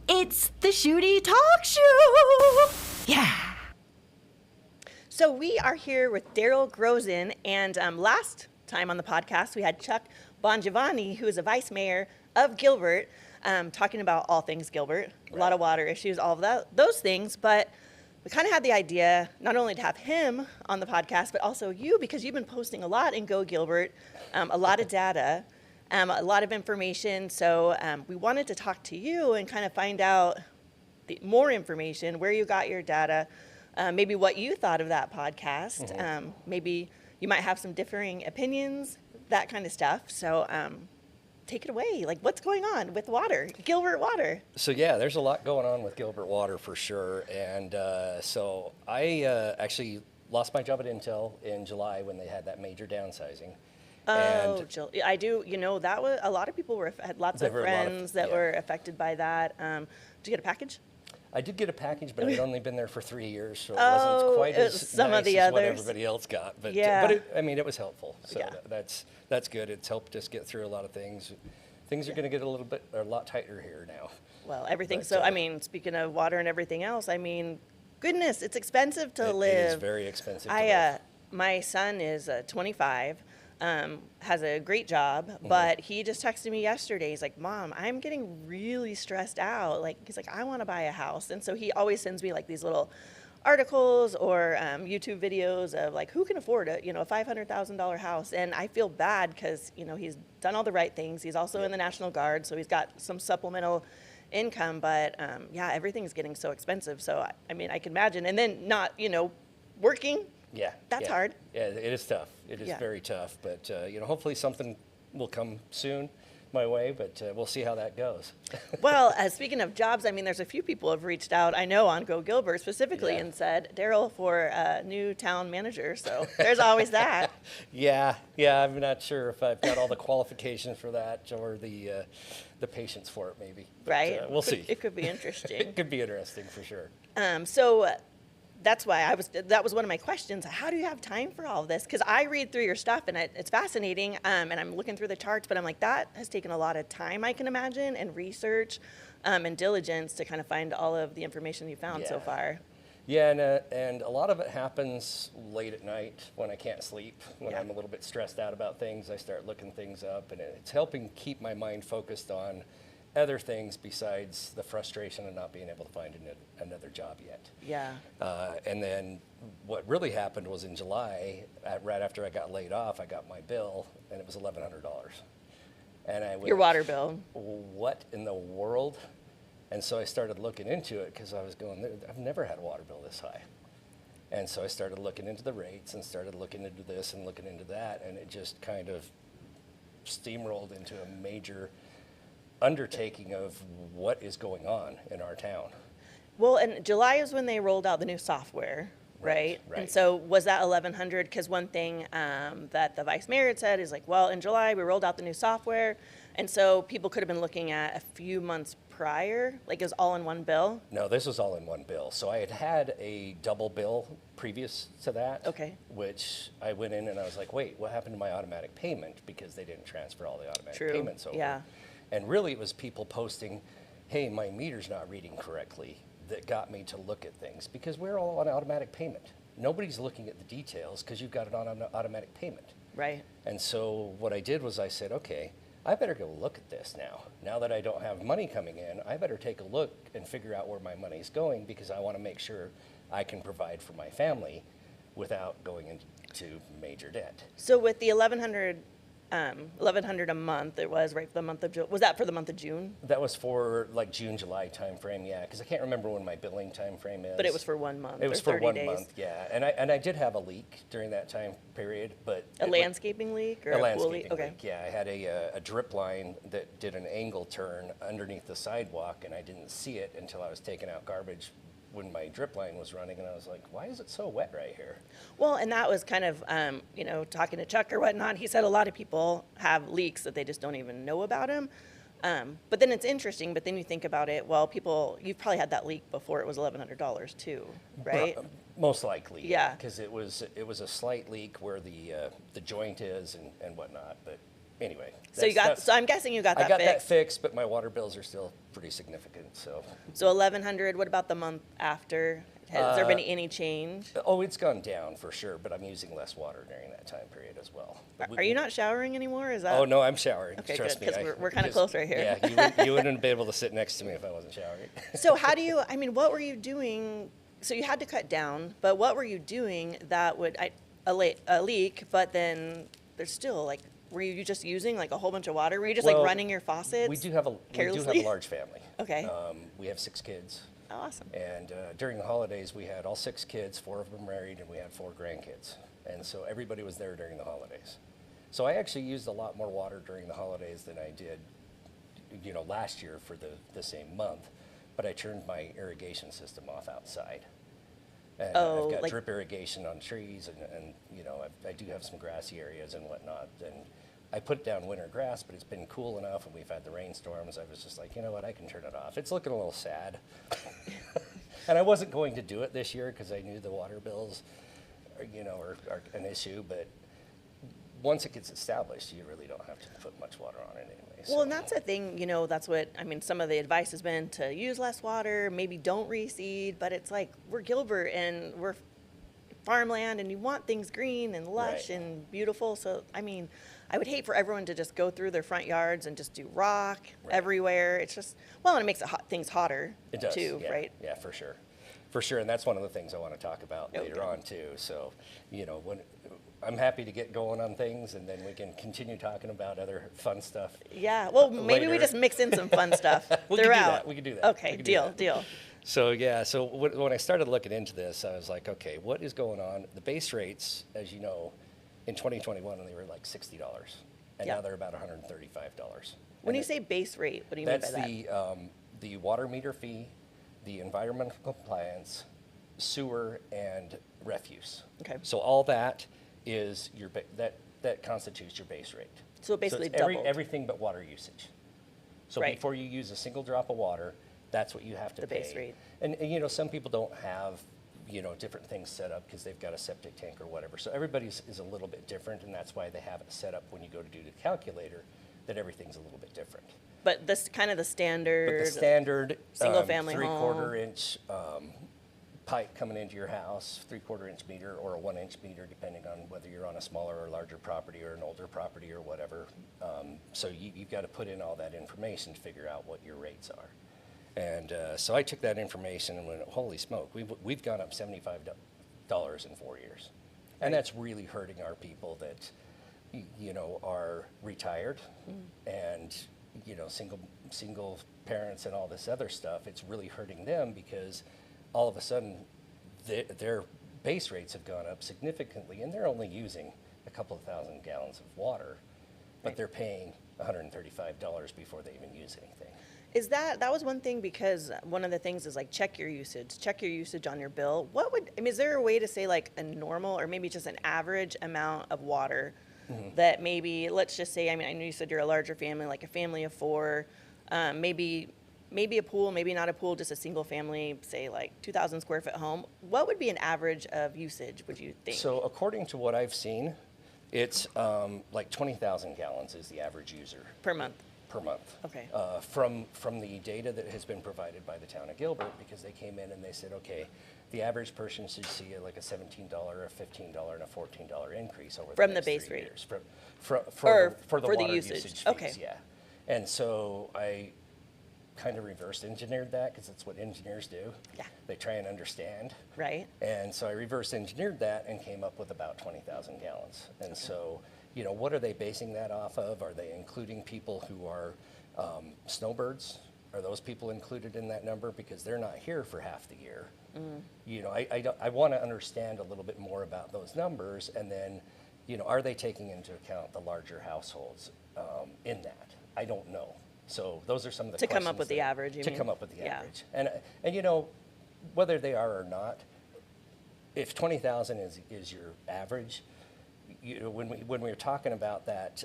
It's the Shooty Talk Show! Yeah! So we are here with Darrell Grossen, and last time on the podcast we had Chuck Bongiovanni, who is a vice mayor of Gilbert, talking about all things Gilbert, a lot of water issues, all of those things, but we kind of had the idea not only to have him on the podcast, but also you, because you've been posting a lot in Go Gilbert, a lot of data, a lot of information, so we wanted to talk to you and kind of find out more information, where you got your data, maybe what you thought of that podcast. Maybe you might have some differing opinions, that kind of stuff. So take it away. Like, what's going on with water, Gilbert water? So yeah, there's a lot going on with Gilbert water for sure. And so I actually lost my job at Intel in July when they had that major downsizing. Oh, Jill, I do. You know, that was a lot of people had lots of friends that were affected by that. Did you get a package? I did get a package, but I'd only been there for 3 years, so it wasn't quite as some nice of the as others. what everybody else got. But it was helpful. So that's good. It's helped us get through a lot of things. Things are going to get a lot tighter here now. Well, everything. I mean, speaking of water and everything else, I mean, goodness, it's expensive to live. It is very expensive to live. My son is 25. Has a great job, but he just texted me yesterday. He's like, Mom, I'm getting really stressed out. Like, he's like, I want to buy a house. And so he always sends me like these little articles or YouTube videos of like, who can afford a $500,000 house. And I feel bad because, he's done all the right things. He's also in the National Guard, so he's got some supplemental income, but everything's getting so expensive. So, I mean, I can imagine. And then not, working. Yeah. That's hard. Yeah, it is tough. It is very tough. But, hopefully something will come soon my way, but we'll see how that goes. Well, speaking of jobs, I mean, there's a few people have reached out, I know, on Go Gilbert specifically and said, Darrell for new town manager. So there's always that. Yeah, I'm not sure if I've got all the qualifications for that or the patience for it, maybe. But, right. We'll see. It could be interesting. It could be interesting for sure. That's why that was one of my questions. How do you have time for all of this? Because I read through your stuff and it's fascinating, and I'm looking through the charts, but I'm like, that has taken a lot of time, I can imagine, and research and diligence to kind of find all of the information you found so far. Yeah, and a lot of it happens late at night when I can't sleep, when I'm a little bit stressed out about things. I start looking things up, and it's helping keep my mind focused on other things besides the frustration of not being able to find another job yet. Yeah. And then what really happened was in July, right after I got laid off, I got my bill, and it was $1,100. And I went, your water bill. What in the world? And so I started looking into it because I was going, I've never had a water bill this high. And so I started looking into the rates and started looking into this and looking into that, and it just kind of steamrolled into a major undertaking of what is going on in our town. Well, and July is when they rolled out the new software, right? And so was that 1,100? Because one thing that the vice mayor had said is like, well, in July we rolled out the new software, and so people could have been looking at a few months prior, like it was all in one bill? No, this was all in one bill. So I had a double bill previous to that, which I went in and I was like, wait, what happened to my automatic payment? Because they didn't transfer all the automatic payments over. Yeah. And really it was people posting, hey, my meter's not reading correctly, that got me to look at things, because we're all on automatic payment. Nobody's looking at the details because you've got it on an automatic payment. Right. And so what I did was I said, okay, I better go look at this now. Now that I don't have money coming in, I better take a look and figure out where my money's going, because I want to make sure I can provide for my family without going into major debt. So with the $1,100 a month, it was right for the month of June. Was that for the month of June? That was for like June, July time frame, yeah, because I can't remember when my billing time frame is. But it was for 1 month. It was or for 30 1 days. month, yeah. And I did have a leak during that time period, but a landscaping leak or a pool leak? Landscaping leak. Yeah, I had a drip line that did an angle turn underneath the sidewalk, and I didn't see it until I was taking out garbage when my drip line was running, and I was like, why is it so wet right here? Well, and that was kind of, talking to Chuck or whatnot, he said a lot of people have leaks that they just don't even know about them. But then it's interesting, but then you think about it, well, you've probably had that leak before it was $1,100 too, right? Most likely, yeah. Because it was a slight leak where the joint is and whatnot, but anyway. So I'm guessing you got that I got fixed. that fixed, but my water bills are still pretty significant. So $1,100. What about the month after? Has there been any change? oh, it's gone down for sure, but I'm using less water during that time period as well. Are you not showering anymore? Is that? Oh no, I'm showering. Okay, Trust good, me. because we're kind of close right here. Yeah, you wouldn't be able to sit next to me if I wasn't showering. So how do you? I mean, what were you doing? So you had to cut down, but what were you doing that would a leak? But then there's still like, were you just using like a whole bunch of water? Were you just like running your faucets? We do have a large family. Okay. We have 6 kids. Oh, awesome. And during the holidays, we had all 6 kids, 4 of them married, and we had 4 grandkids. And so everybody was there during the holidays. So I actually used a lot more water during the holidays than I did, last year for the same month. But I turned my irrigation system off outside. And I've got drip irrigation on trees, and I do have some grassy areas and whatnot. And I put down winter grass, but it's been cool enough, and we've had the rainstorms. I was just like, you know what, I can turn it off. It's looking a little sad. And I wasn't going to do it this year because I knew the water bills, are an issue. But once it gets established, you really don't have to put much water on it anyway. So. Well, and that's the thing, that's what, some of the advice has been to use less water, maybe don't reseed, but it's like, we're Gilbert and we're farmland and you want things green and lush and beautiful. So, I would hate for everyone to just go through their front yards and just do rock everywhere. It's just, and it makes things hotter it does, too, yeah, right? Yeah, for sure. For sure, and that's one of the things I want to talk about later on too. So, when I'm happy to get going on things, and then we can continue talking about other fun stuff. Yeah, well, maybe we just mix in some fun stuff throughout. We can do that. Okay, deal. So when I started looking into this, I was like, okay, what is going on? The base rates, as you know, in 2021, they were like $60, and now they're about $135. When you say base rate, what do you mean by that? That's the water meter fee, the environmental compliance, sewer, and refuse. Okay. So all that is that constitutes your base rate. So basically it's doubled. everything but water usage. So before you use a single drop of water, that's what you have to pay. The base rate. And some people don't have different things set up because they've got a septic tank or whatever. So everybody's is a little bit different, and that's why they have it set up when you go to do the calculator, that everything's a little bit different. But this kind of the standard. But the standard single family 3/4 inch pipe coming into your house, 3/4 inch meter or a 1 inch meter, depending on whether you're on a smaller or larger property or an older property or whatever. So you've got to put in all that information to figure out what your rates are. And so I took that information and went, holy smoke, we've gone up $75 in 4 years. And that's really hurting our people that, are retired and, single parents and all this other stuff. It's really hurting them because all of a sudden their base rates have gone up significantly, and they're only using a couple of thousand gallons of water, but they're paying $135 before they even use anything. Is that was one thing, because one of the things is like check your usage on your bill. Is there a way to say like a normal or maybe just an average amount of water that maybe, let's just say, I know you said you're a larger family, like a family of 4, maybe a pool, maybe not a pool, just a single family, say like 2,000 square foot home. What would be an average of usage, would you think? So according to what I've seen, it's like 20,000 gallons is the average user. Per month? Per month. Okay. From the data that has been provided by the Town of Gilbert, because they came in and they said, okay, the average person should see like a $17, a $15, and a $14 increase over from the the next base 3 rate years. For the water usage. usage fees, Okay. yeah. And so I kind of reverse engineered that, because that's what engineers do. Yeah. They try and understand. Right. And so I reverse engineered that and came up with about 20,000 gallons. And so, what are they basing that off of? Are they including people who are snowbirds? Are those people included in that number? Because they're not here for half the year. I want to understand a little bit more about those numbers, and then, are they taking into account the larger households in that? I don't know. So those are some of the questions. To come up with the average, you mean? To come up with the average. And whether they are or not, if 20,000 is your average, when we were talking about that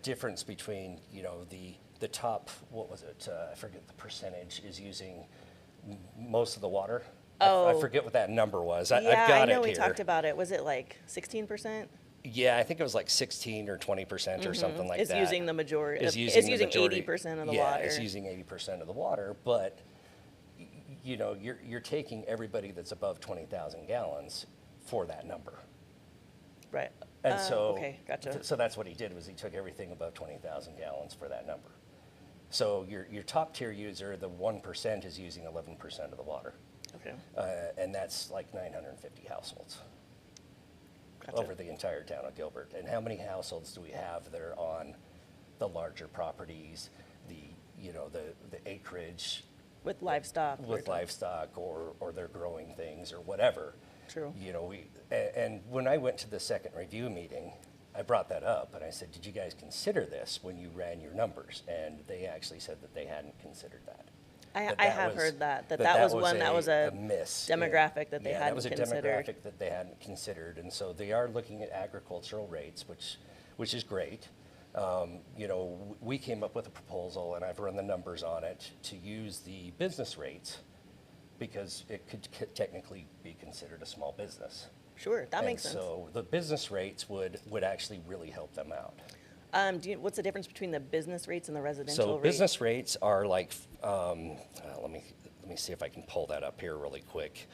difference between the top, what was it? I forget the percentage, is using most of the water. I forget what that number was. I've got I know it we here. talked about it. Was it like 16%? Yeah, I think it was like 16 or 20% or something like It's that. using the majority. Is It's using the using majority. 80% of the Yeah, water. it's using 80% of the water, but you know, you're taking everybody that's above 20,000 gallons for that number. Right. And so, okay, gotcha. So that's what he did, was he took everything above 20,000 gallons for that number. So your top tier user, the 1%, is using 11% of the water. Okay. And that's like 950 households Gotcha. over the entire town of Gilbert. And how many households do we have that are on the larger properties, the acreage, With livestock. with livestock, or they're growing things or whatever? True. You know, and when I went to the second review meeting, I brought that up and I said, did you guys consider this when you ran your numbers? And they actually said that they hadn't considered that. I have heard that was one that was a miss demographic that they that hadn't was a considered. demographic that they hadn't considered, and so they are looking at agricultural rates, which is great. You know, we came up with a proposal, and I've run the numbers on it, to use the business rates because it could technically be considered a small business. Sure, that makes sense. So the business rates would actually really help them out. What's the difference between the business rates and the residential So rate? business rates are like, let me see if I can pull that up here really quick.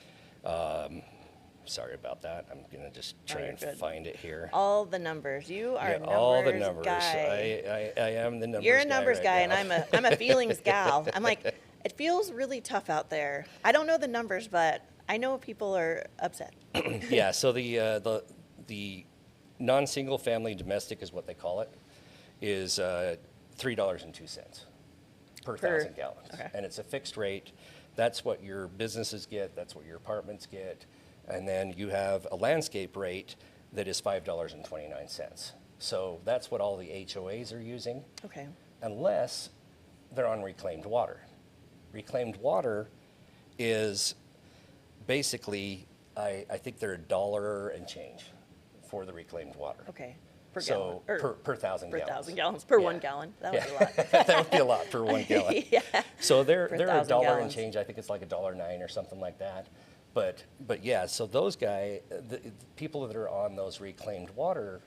Sorry about that. I'm gonna just try you're and good. find it here. All the numbers. You are a numbers all the numbers. guy. I am the numbers. You're a numbers right guy, now. and I'm a feelings gal. I'm like, it feels really tough out there. I don't know the numbers, but I know people are upset. Yeah. So the non-single family domestic is what they call it, is $3.02 per thousand gallons, okay. and it's a fixed rate. That's what your businesses get. That's what your apartments get, and then you have a landscape rate that is $5.29. So that's what all the HOAs are using, Okay. unless they're on reclaimed water. Reclaimed water is basically, I think they're $1 and change for the reclaimed water. Okay. Per So gallon. Or per thousand per gallons. 1,000 gallons. Per Yeah. 1 gallon. That Yeah. would be a lot. That would be a lot for 1 gallon. Yeah. So they're For a 1,000 $1 and gallons. change. I think it's like $1.09 or something like that. But yeah, so those the people that are on those reclaimed water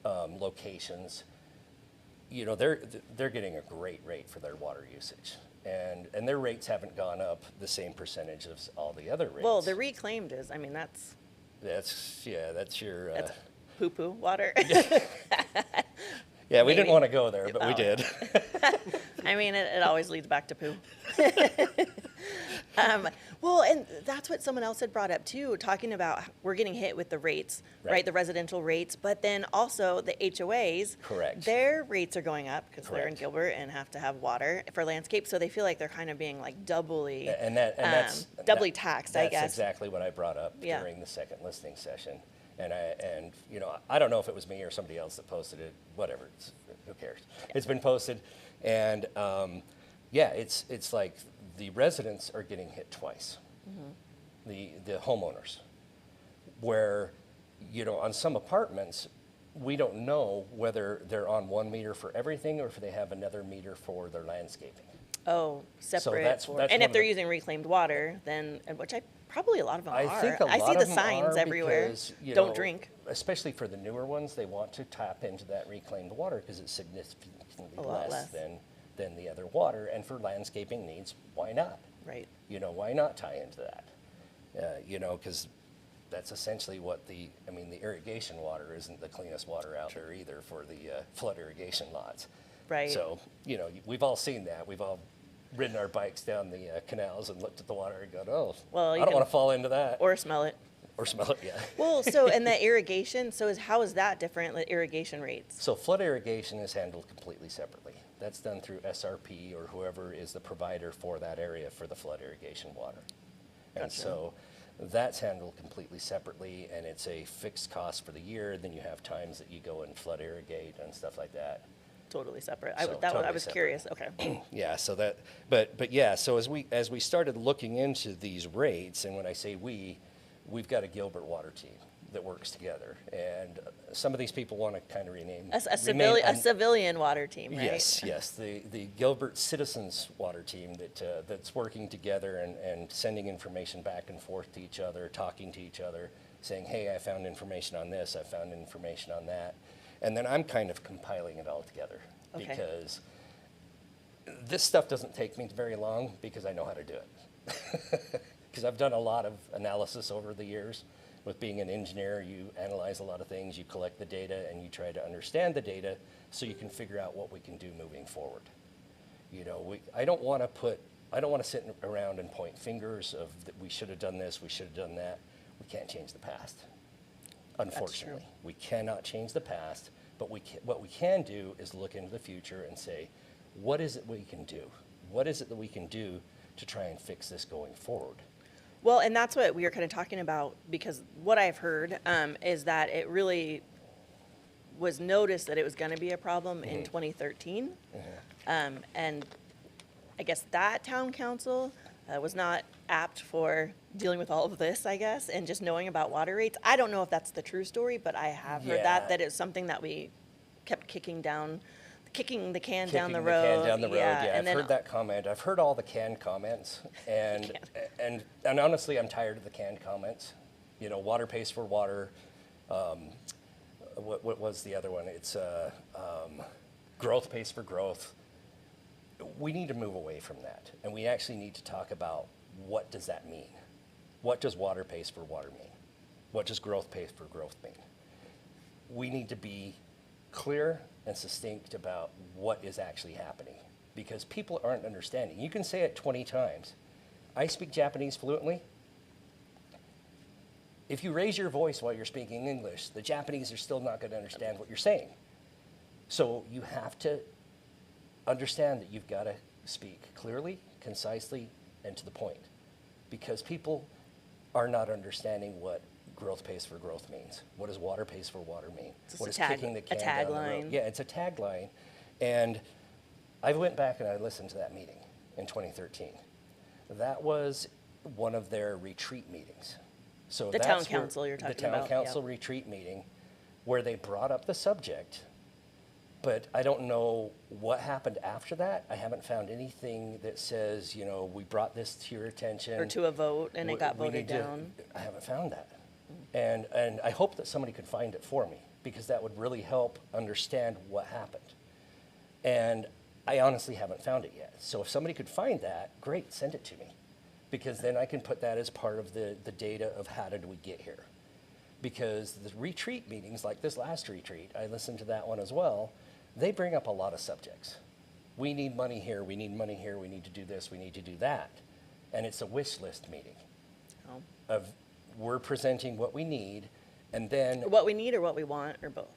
locations, you know, they're getting a great rate for their water usage, and their rates haven't gone up the same percentage as all the other rates. Well, the reclaimed is, I mean, that's that's your. that's poo-poo water. Yeah, we didn't maybe. want to go there, but we Oh. did. I mean, it always leads back to poo. Well, and that's what someone else had brought up too, talking about we're getting hit with the rates, right? Right. The residential rates, but then also the HOAs. Correct. Their rates are going up because they're in Correct. Gilbert and have to have water for landscape, so they feel like they're kind of being like doubly, And that's doubly taxed, I guess. That's exactly what I brought up Yeah. during the second listening session. And you know, I don't know if it was me or somebody else that posted it. Whatever, who cares? It's been posted, and yeah, it's like the residents are getting hit twice. The homeowners, where, you know, on some apartments, we don't know whether they're on 1 meter for everything or if they have another meter for their landscaping. Oh, separate. that's for- one and if of they're the- using reclaimed water, then, and which probably a lot of them I are. think a I lot see of the them signs are everywhere. because, you Don't know, drink. Especially for the newer ones, they want to tap into that reclaimed water because it's significantly A lot less less. than the other water. And for landscaping needs, why not? Right. You know, why not tie into that? You know, because that's essentially what the irrigation water isn't the cleanest water out there either for the flood irrigation lots. Right. So, you know, we've all seen that. We've all ridden our bikes down the canals and looked at the water and gone, oh, Well, I you don't can- want to fall into that. Or smell it. Or smell it, yeah. Well, so, and the irrigation, so how is that different, the irrigation rates? So flood irrigation is handled completely separately. That's done through SRP or whoever is the provider for that area for the flood irrigation water. And Gotcha. so that's handled completely separately, and it's a fixed cost for the year. Then you have times that you go and flood irrigate and stuff like that. Totally separate. So I totally was separate. curious. Okay. Yeah, so that, but yeah, so as we started looking into these rates, and when I say we've got a Gilbert water team that works together. And some of these people want to kind of rename A civilian water team, right? Yes. The Gilbert Citizens Water Team that's working together and sending information back and forth to each other, talking to each other, saying, hey, I found information on this, I found information on that. And then I'm kind of compiling it all together. Okay. Because this stuff doesn't take me very long because I know how to do it. Because I've done a lot of analysis over the years. With being an engineer, you analyze a lot of things, you collect the data, and you try to understand the data so you can figure out what we can do moving forward. You know, I don't want to sit around and point fingers of that we should have done this, we should have done that. We can't change the past. Unfortunately, we cannot change the past, but what we can do is look into the future and say, what is it we can do? What is it that we can do to try and fix this going forward? Well, and that's what we were kind of talking about, because what I've heard is that it really was noticed that it was going to be a problem in 2013. And I guess that town council was not apt for dealing with all of this, I guess, and just knowing about water rates. I don't know if that's the true story, but I have heard that it's something that we kept kicking the can down the road. Yeah, I've heard that comment. I've heard all the canned comments, and honestly, I'm tired of the canned comments. You know, water pays for water. What was the other one? It's growth pays for growth. We need to move away from that, and we actually need to talk about what does that mean? What does water pays for water mean? What does growth pays for growth mean? We need to be clear and succinct about what is actually happening, because people aren't understanding. You can say it 20 times. I speak Japanese fluently. If you raise your voice while you're speaking English, the Japanese are still not going to understand what you're saying. So you have to understand that you've got to speak clearly, concisely, and to the point, because people are not understanding what growth pays for growth means. What does water pays for water mean? What is kicking the can down the road? Yeah, it's a tagline. And I went back and I listened to that meeting in 2013. That was one of their retreat meetings. So the town council you're talking about. The town council retreat meeting, where they brought up the subject, but I don't know what happened after that. I haven't found anything that says, you know, we brought this to your attention. Or to a vote and it got voted down. I haven't found that. And I hope that somebody could find it for me, because that would really help understand what happened. And I honestly haven't found it yet. So if somebody could find that, great, send it to me, because then I can put that as part of the data of how did we get here. Because the retreat meetings, like this last retreat, I listened to that one as well, they bring up a lot of subjects. We need money here, we need money here, we need to do this, we need to do that. And it's a wish list meeting of we're presenting what we need, and then... What we need or what we want, or both?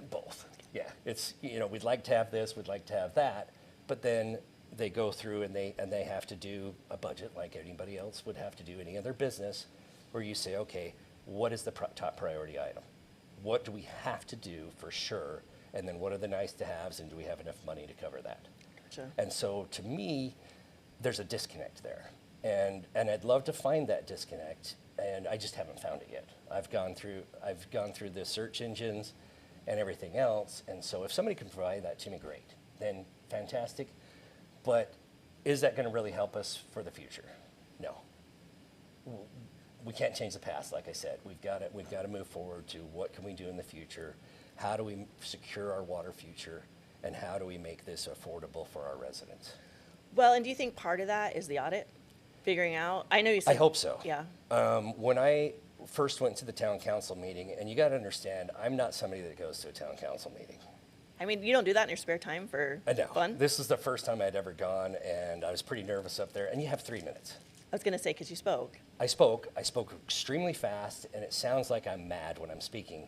Both, yeah. It's, you know, we'd like to have this, we'd like to have that, but then they go through and they have to do a budget like anybody else would have to do any other business, where you say, okay, what is the top priority item? What do we have to do for sure? And then what are the nice to haves, and do we have enough money to cover that? Gotcha. And so to me, there's a disconnect there. And I'd love to find that disconnect, and I just haven't found it yet. I've gone through the search engines and everything else, and so if somebody can provide that to me, great. Then fantastic. But is that going to really help us for the future? No. We can't change the past, like I said. We've got to move forward to what can we do in the future? How do we secure our water future? And how do we make this affordable for our residents? Well, and do you think part of that is the audit? Figuring out, I know you said... I hope so. Yeah. When I first went to the town council meeting, and you got to understand, I'm not somebody that goes to a town council meeting. I mean, you don't do that in your spare time for fun? This is the first time I'd ever gone, and I was pretty nervous up there, and you have 3 minutes. I was going to say, because you spoke. I spoke extremely fast, and it sounds like I'm mad when I'm speaking,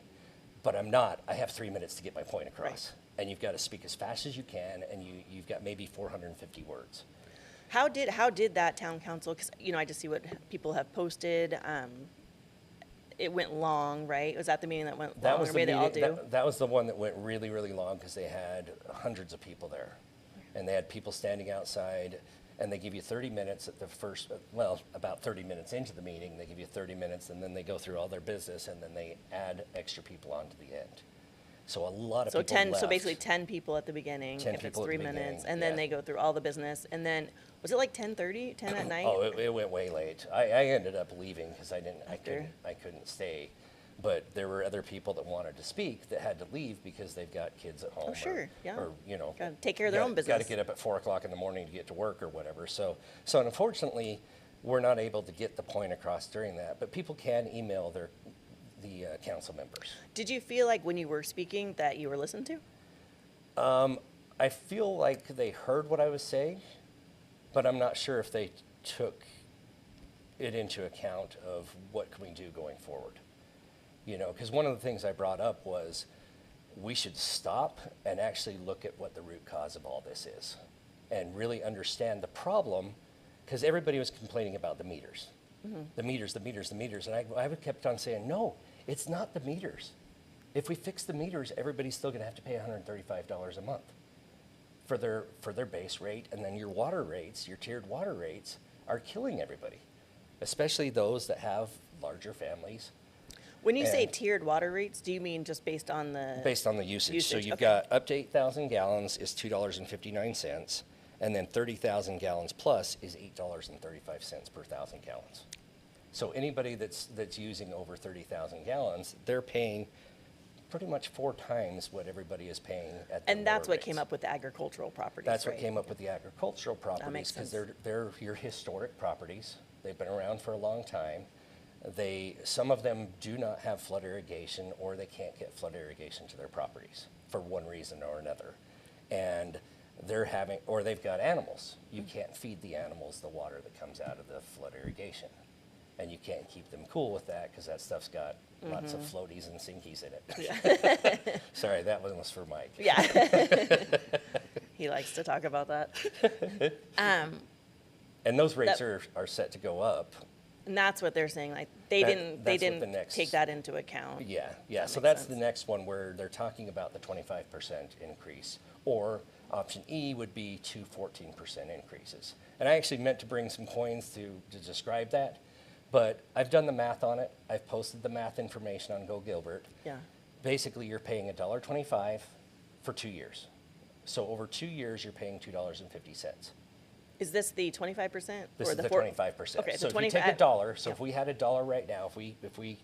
but I'm not. I have 3 minutes to get my point across. Right. And you've got to speak as fast as you can, and you've got maybe 450 words. How did that town council, because, you know, I just see what people have posted. It went long, right? Was that the meeting that went long, or maybe they all do? That was the one that went really, really long, because they had hundreds of people there. And they had people standing outside. and they give you 30 minutes at the first, well, about 30 minutes into the meeting, they give you 30 minutes, and then they go through all their business, and then they add extra people on to the end. So a lot of So people 10, left. so basically 10 people at the beginning, 10 if it's people at 3 the minutes, beginning, and then yeah. they go through all the business, and then, was it like 10:30, 10 at night? Oh, it went way late. I ended up leaving because I couldn't stay. But there were other people that wanted to speak that had to leave because they've got kids at home. Sure, yeah. Or, you know. Gotta take care of their own Got business. to get up at 4 o'clock in the morning to get to work or whatever. So unfortunately, we're not able to get the point across during that. But people can email the council members. Did you feel like when you were speaking that you were listened to? I feel like they heard what I was saying, but I'm not sure if they took it into account of what can we do going forward. You know, because one of the things I brought up was we should stop and actually look at what the root cause of all this is and really understand the problem, because everybody was complaining about the meters. The meters. And I kept on saying, no, it's not the meters. If we fix the meters, everybody's still going to have to pay $135 a month for their base rate, and then your water rates, your tiered water rates, are killing everybody, especially those that have larger families. When you say And- tiered water rates, do you mean just based on the? Based on the usage. So Usage, you've okay. got up to 8,000 gallons is $2.59, and then 30,000 gallons plus is $8.35 per 1,000 gallons. So anybody that's using over 30,000 gallons, they're paying pretty much 4 times what everybody is paying at the And that's lower what came rates. up with the agricultural properties, That's what right? came up with the agricultural properties, makes because sense. they're your historic properties. They've been around for a long time. Some of them do not have flood irrigation, or they can't get flood irrigation to their properties for one reason or another. And they've got animals. You can't feed the animals the water that comes out of the flood irrigation. And you can't keep them cool with that, because that stuff's got lots of floaties and sinkies in it. Sorry, that one was for Mike. Yeah. He likes to talk about that. And those rates are set to go up. And that's what they're saying, like, they That- didn't that's what the take next- that into account. Yeah. That So makes that's sense. the next one, where they're talking about the 25% increase. Or option E would be 2 14% increases. And I actually meant to bring some coins to describe that, but I've done the math on it. I've posted the math information on Go Gilbert. Yeah. Basically, you're paying $1.25 for 2 years. So over 2 years, you're paying $2.50. Is this the 25%? This or is the four- 25%. Okay, So the if you take $1, so yeah. if we had $1 right now, if we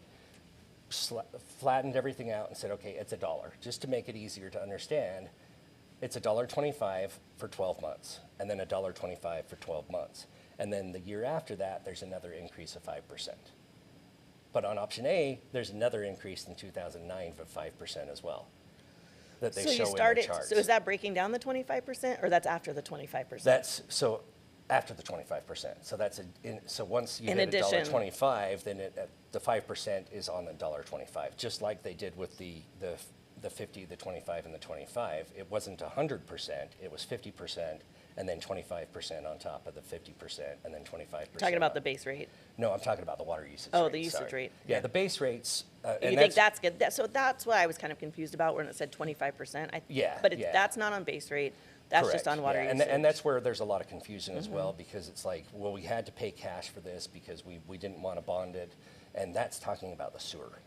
flattened everything out and said, okay, it's $1, just to make it easier to understand, it's $1.25 for 12 months, and then $1.25 for 12 months. And then the year after that, there's another increase of 5%. But on option A, there's another increase in 2009 of 5% as well, that they So show you in started, the charts. so is that breaking down the 25%, or that's after the 25%? That's, so after the 25%. So so once you In hit addition. $1.25, then the 5% is on the $1.25, just like they did with the 50, the 25, and the 25. It wasn't 100%, it was 50%, and then 25% on top of the 50%, and then 25%. Talking about the base rate. No, I'm talking about the water usage Oh, rate, the usage sorry. rate. Yeah, the base rates. You think that's good? So that's what I was kind of confused about when it said 25%. Yeah, But yeah. that's not on base rate. That's just Correct, on water yeah. usage. Mm-hmm. And that's where there's a lot of confusion as well, because it's like, well, we had to pay cash for this because we didn't want to bond it, and that's talking about the sewer.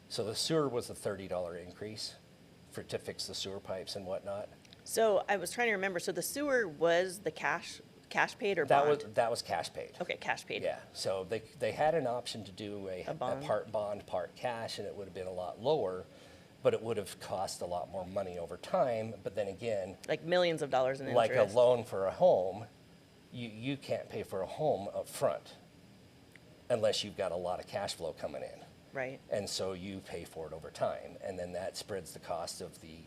So the sewer was a $30 increase to fix the sewer pipes and whatnot. So I was trying to remember, so the sewer was the cash paid or bond? That was cash paid. Okay, cash paid. Yeah, so they had an option to do a bond. part bond, part cash, and it would have been a lot lower, but it would have cost a lot more money over time. But then again, Like millions of dollars in like interest. a loan for a home, you can't pay for a home up front unless you've got a lot of cash flow coming in. Right. And so you pay for it over time, and then that spreads the cost of the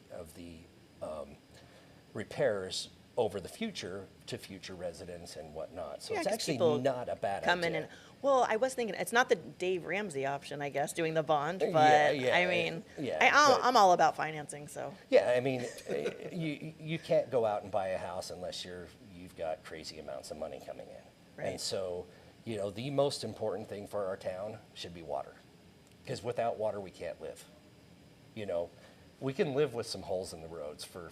repairs over the future to future residents and whatnot. So Yeah, it's 'cause actually people not a bad Come idea. in and, well, I was thinking, it's not the Dave Ramsey option, I guess, doing the bond, but yeah, I mean, yeah, but- I'm all about financing, so. Yeah, I mean, you can't go out and buy a house unless you've got crazy amounts of money coming in. Right. And so, the most important thing for our town should be water, because without water we can't live. We can live with some holes in the roads for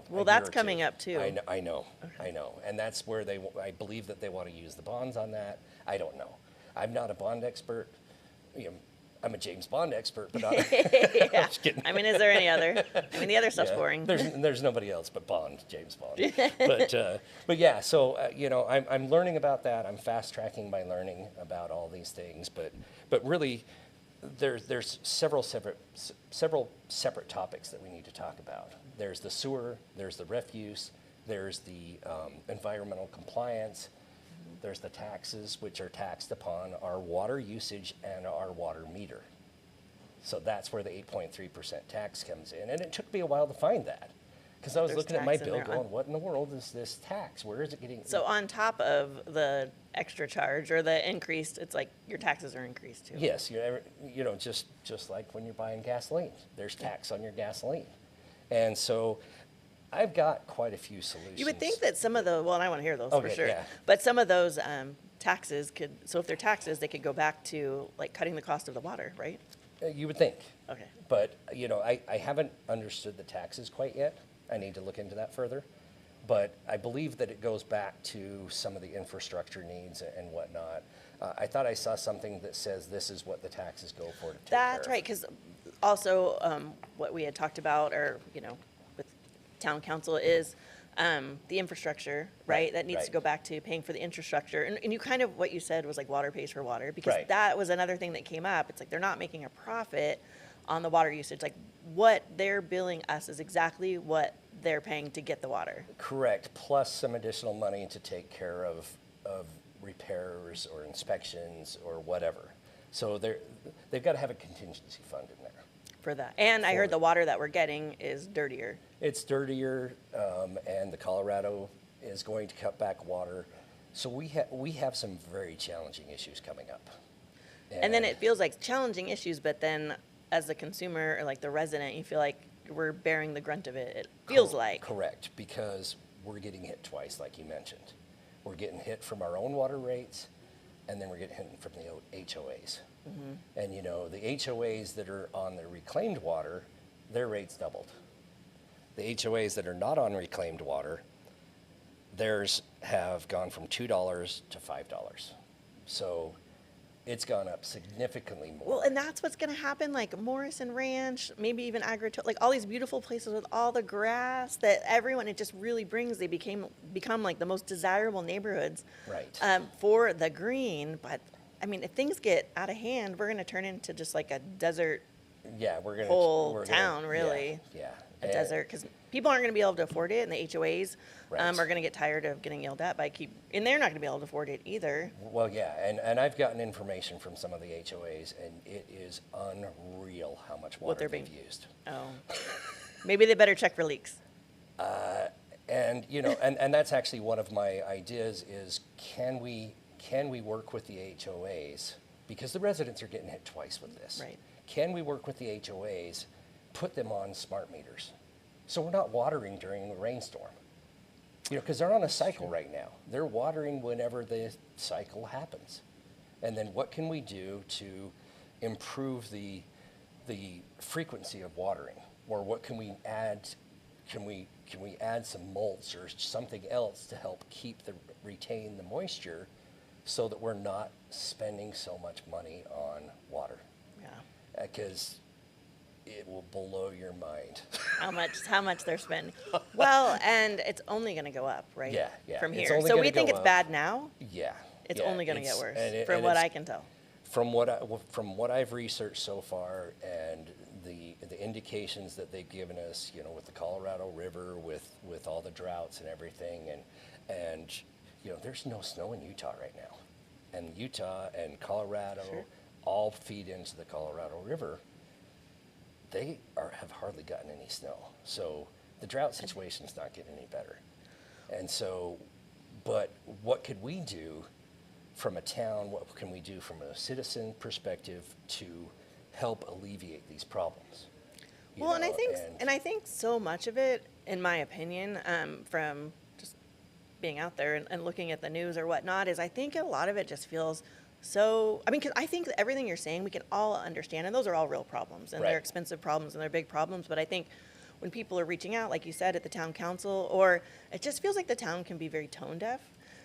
Well, a that's year or coming two. up, too. I know, and that's where I believe that they want to use the bonds on that. I don't know. I'm not a bond expert. I'm a James Bond expert, but not. Yeah. Just kidding. I mean, is there any other? I mean, the other stuff's Yeah, boring. There's nobody else but Bond, James Bond. But yeah, so I'm learning about that. I'm fast tracking my learning about all these things. But really, there's several separate topics that we need to talk about. There's the sewer. There's the refuse. There's the environmental compliance. There's the taxes, which are taxed upon our water usage and our water meter. So that's where the 8.3% tax comes in. And it took me a while to find that, because I was There's looking at my tax in bill there going, what in the world is this tax? Where is it getting? So on top of the extra charge or the increased, it's like your taxes are increased too. Yes, just like when you're buying gasoline, there's tax on your gasoline. And so I've got quite a few solutions. You would think that some of the, well, and I want to hear those for Okay, sure. yeah. But some of those taxes could, so if they're taxes, they could go back to like cutting the cost of the water, right? You would think. Okay. But, I haven't understood the taxes quite yet. I need to look into that further. But I believe that it goes back to some of the infrastructure needs and whatnot. I thought I saw something that says this is what the taxes go for to take care That's of. right, because also what we had talked about, or, with town council is the infrastructure, right? Right, That needs to right. go back to paying for the infrastructure. And you kind of, what you said was like water pays for water, because Right. that was another thing that came up. It's like they're not making a profit on the water usage. Like what they're billing us is exactly what they're paying to get the water. Correct, plus some additional money to take care of repairs or inspections or whatever. So they've got to have a contingency fund in there. For that. And I heard For- the water that we're getting is dirtier. It's dirtier, and the Colorado is going to cut back water. So we have some very challenging issues coming up. And then it feels like challenging issues, but then as the consumer or like the resident, you feel like we're bearing the grunt of it. It feels like. Correct, because we're getting hit twice, like you mentioned. We're getting hit from our own water rates, and then we're getting hit from the HOAs. Mm-hmm. And the HOAs that are on the reclaimed water, their rates doubled. The HOAs that are not on reclaimed water, theirs have gone from $2 to $5. So it's gone up significantly more. Well, and that's what's going to happen, like Morrison Ranch, maybe even like all these beautiful places with all the grass that everyone, it just really brings, they become like the most desirable neighborhoods Right. For the green. But I mean, if things get out of hand, we're going to turn into just like a desert, Yeah, we're gonna whole we're town, gonna, really. Yeah. a desert, because people aren't going to be able to afford it, and the HOAs Right. are going to get tired of getting yelled at and they're not going to be able to afford it either. Well, yeah, and I've gotten information from some of the HOAs, and it is unreal how much water they're they've being- used. Oh, maybe they better check for leaks. And and that's actually one of my ideas is can we work with the HOAs, because the residents are getting hit twice with this. Right. Can we work with the HOAs, put them on smart meters, so we're not watering during the rainstorm? Because they're on a cycle right now. They're watering whenever the cycle happens. And then what can we do to improve the frequency of watering? Or what can we add? Can we add some mulch or something else to help retain the moisture, so that we're not spending so much money on water? Yeah. Because it will blow your mind. How much they're spending. Well, and it's only going to go up, right? Yeah, yeah. From It's here. only So gonna we think go it's up. bad now. Yeah. It's yeah, only going to get it's- worse, and from what it's- I can tell. From what I've researched so far, and the indications that they've given us, with the Colorado River, with all the droughts and everything, and there's no snow in Utah right now, and Utah and Colorado Sure. all feed into the Colorado River. They have hardly gotten any snow, so the drought situation's not getting any better. And so, but what could we do from a town? What can we do from a citizen perspective to help alleviate these problems? You Well, and know, I think so much of it, in my opinion, from just being out there and looking at the news or whatnot, is I think a lot of it just feels so. I mean, because I think that everything you're saying we can all understand, and those are all real problems, and Right. they're expensive problems and they're big problems. But I think when people are reaching out, like you said, at the town council, or it just feels like the town can be very tone deaf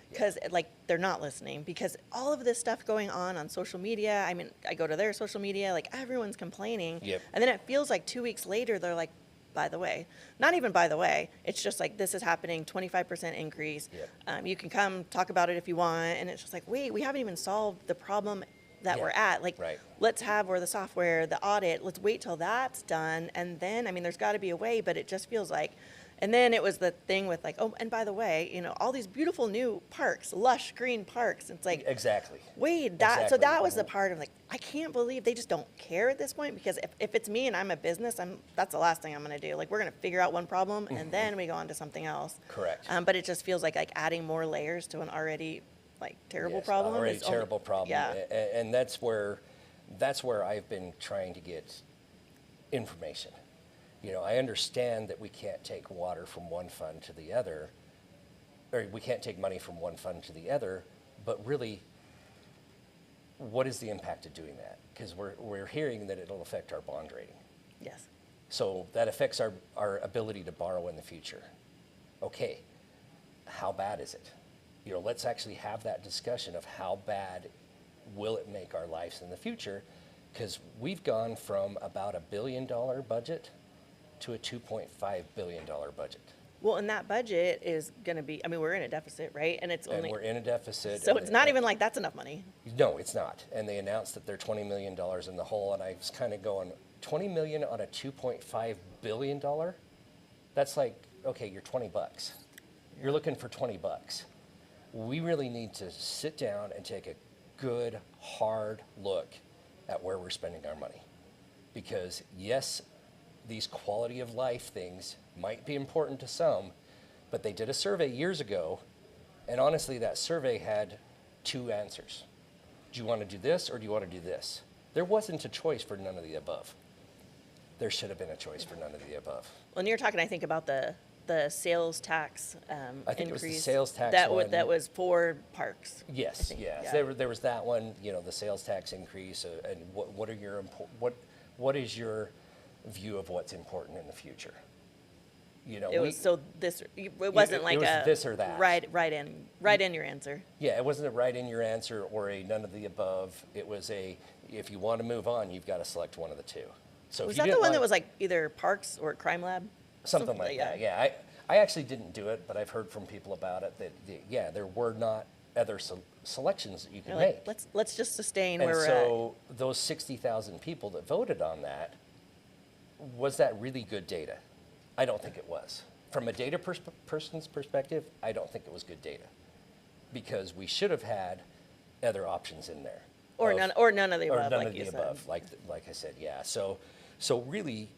because like they're not listening because all of this stuff going on social media. I mean, I go to their social media, like everyone's complaining. Yep. And then it feels like 2 weeks later, they're like, by the way, not even by the way, it's just like, this is happening, 25% increase. Yep. You can come talk about it if you want. And it's just like, wait, we haven't even solved the problem that Yeah. we're at. Like, Right. let's have, or the software, the audit, let's wait till that's done. And then, I mean, there's got to be a way, but it just feels like, and then it was the thing with like, oh, and by the way, you know, all these beautiful new parks, lush green parks. It's like, Exactly. wait, that, so Exactly. that was the part of like, I can't believe they just don't care at this point, because if it's me and I'm a business, that's the last thing I'm going to do. Like, we're going to figure out one problem and then we go on to something else. Correct. But it just feels like adding more layers to an already like terrible Yes, problem. already is only- terrible problem. Yeah. And that's where I've been trying to get information. You know, I understand that we can't take water from one fund to the other, or we can't take money from one fund to the other, but really, what is the impact of doing that? Because we're hearing that it'll affect our bond rating. Yes. So that affects our ability to borrow in the future. Okay, how bad is it? You know, let's actually have that discussion of how bad will it make our lives in the future, because we've gone from about $1 billion budget to a $2.5 billion budget. Well, and that budget is going to be, I mean, we're in a deficit, right? And it's And only, we're in a deficit. so and it's not even like that's enough money. No, it's not. And they announced that they're $20 million in the hole, and I was kind of going, $20 million on a $2.5 billion? That's like, okay, you're $20. You're looking for $20. We really need to sit down and take a good, hard look at where we're spending our money. Because yes, these quality of life things might be important to some, but they did a survey years ago, and honestly, that survey had two answers. Do you want to do this or do you want to do this? There wasn't a choice for none of the above. There should have been a choice for none of the above. When you're talking, I think about the sales tax I think increase. it was the sales tax that one. that was for parks. Yes, think, yes. yeah. There was that one, you know, the sales tax increase, and what are your what is your view of what's important in the future? You know, It was so this. It wasn't like was a this or that. Right in your answer. Yeah, it wasn't a right in your answer or a none of the above. It was a, if you want to move on, you've got to select one of the two. So Was if you that the didn't one that like- was like either Parks or Crime Lab? Something like that, yeah. I actually didn't do it, but I've heard from people about it that, yeah, there were not other selections that you could You're make. like, let's just sustain And where we're so those 60,000 people that voted on that, was that really good data? I don't think it was. From a data person's perspective, I don't think it was good data. Because we should have had other options in there. at. Or none of the above, Or none like of you the said. above, like I said, yeah. So really,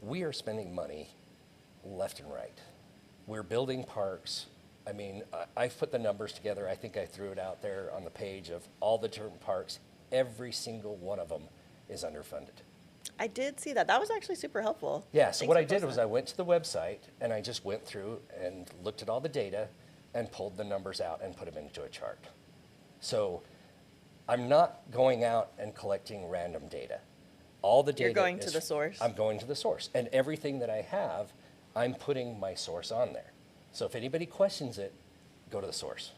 we are spending money left and right. We're building parks. I mean, I've put the numbers together. I think I threw it out there on the page of all the different parks. Every single one of them is underfunded. I did see that. That was actually super helpful. Yeah, so Thanks what for I did posting was that. I went to the website and I just went through and looked at all the data and pulled the numbers out and put them into a chart. So I'm not going out and collecting random data. All the data You're going to the source. I'm going to the source. And everything that I have, I'm putting my source on there. So if anybody questions it, go to the source.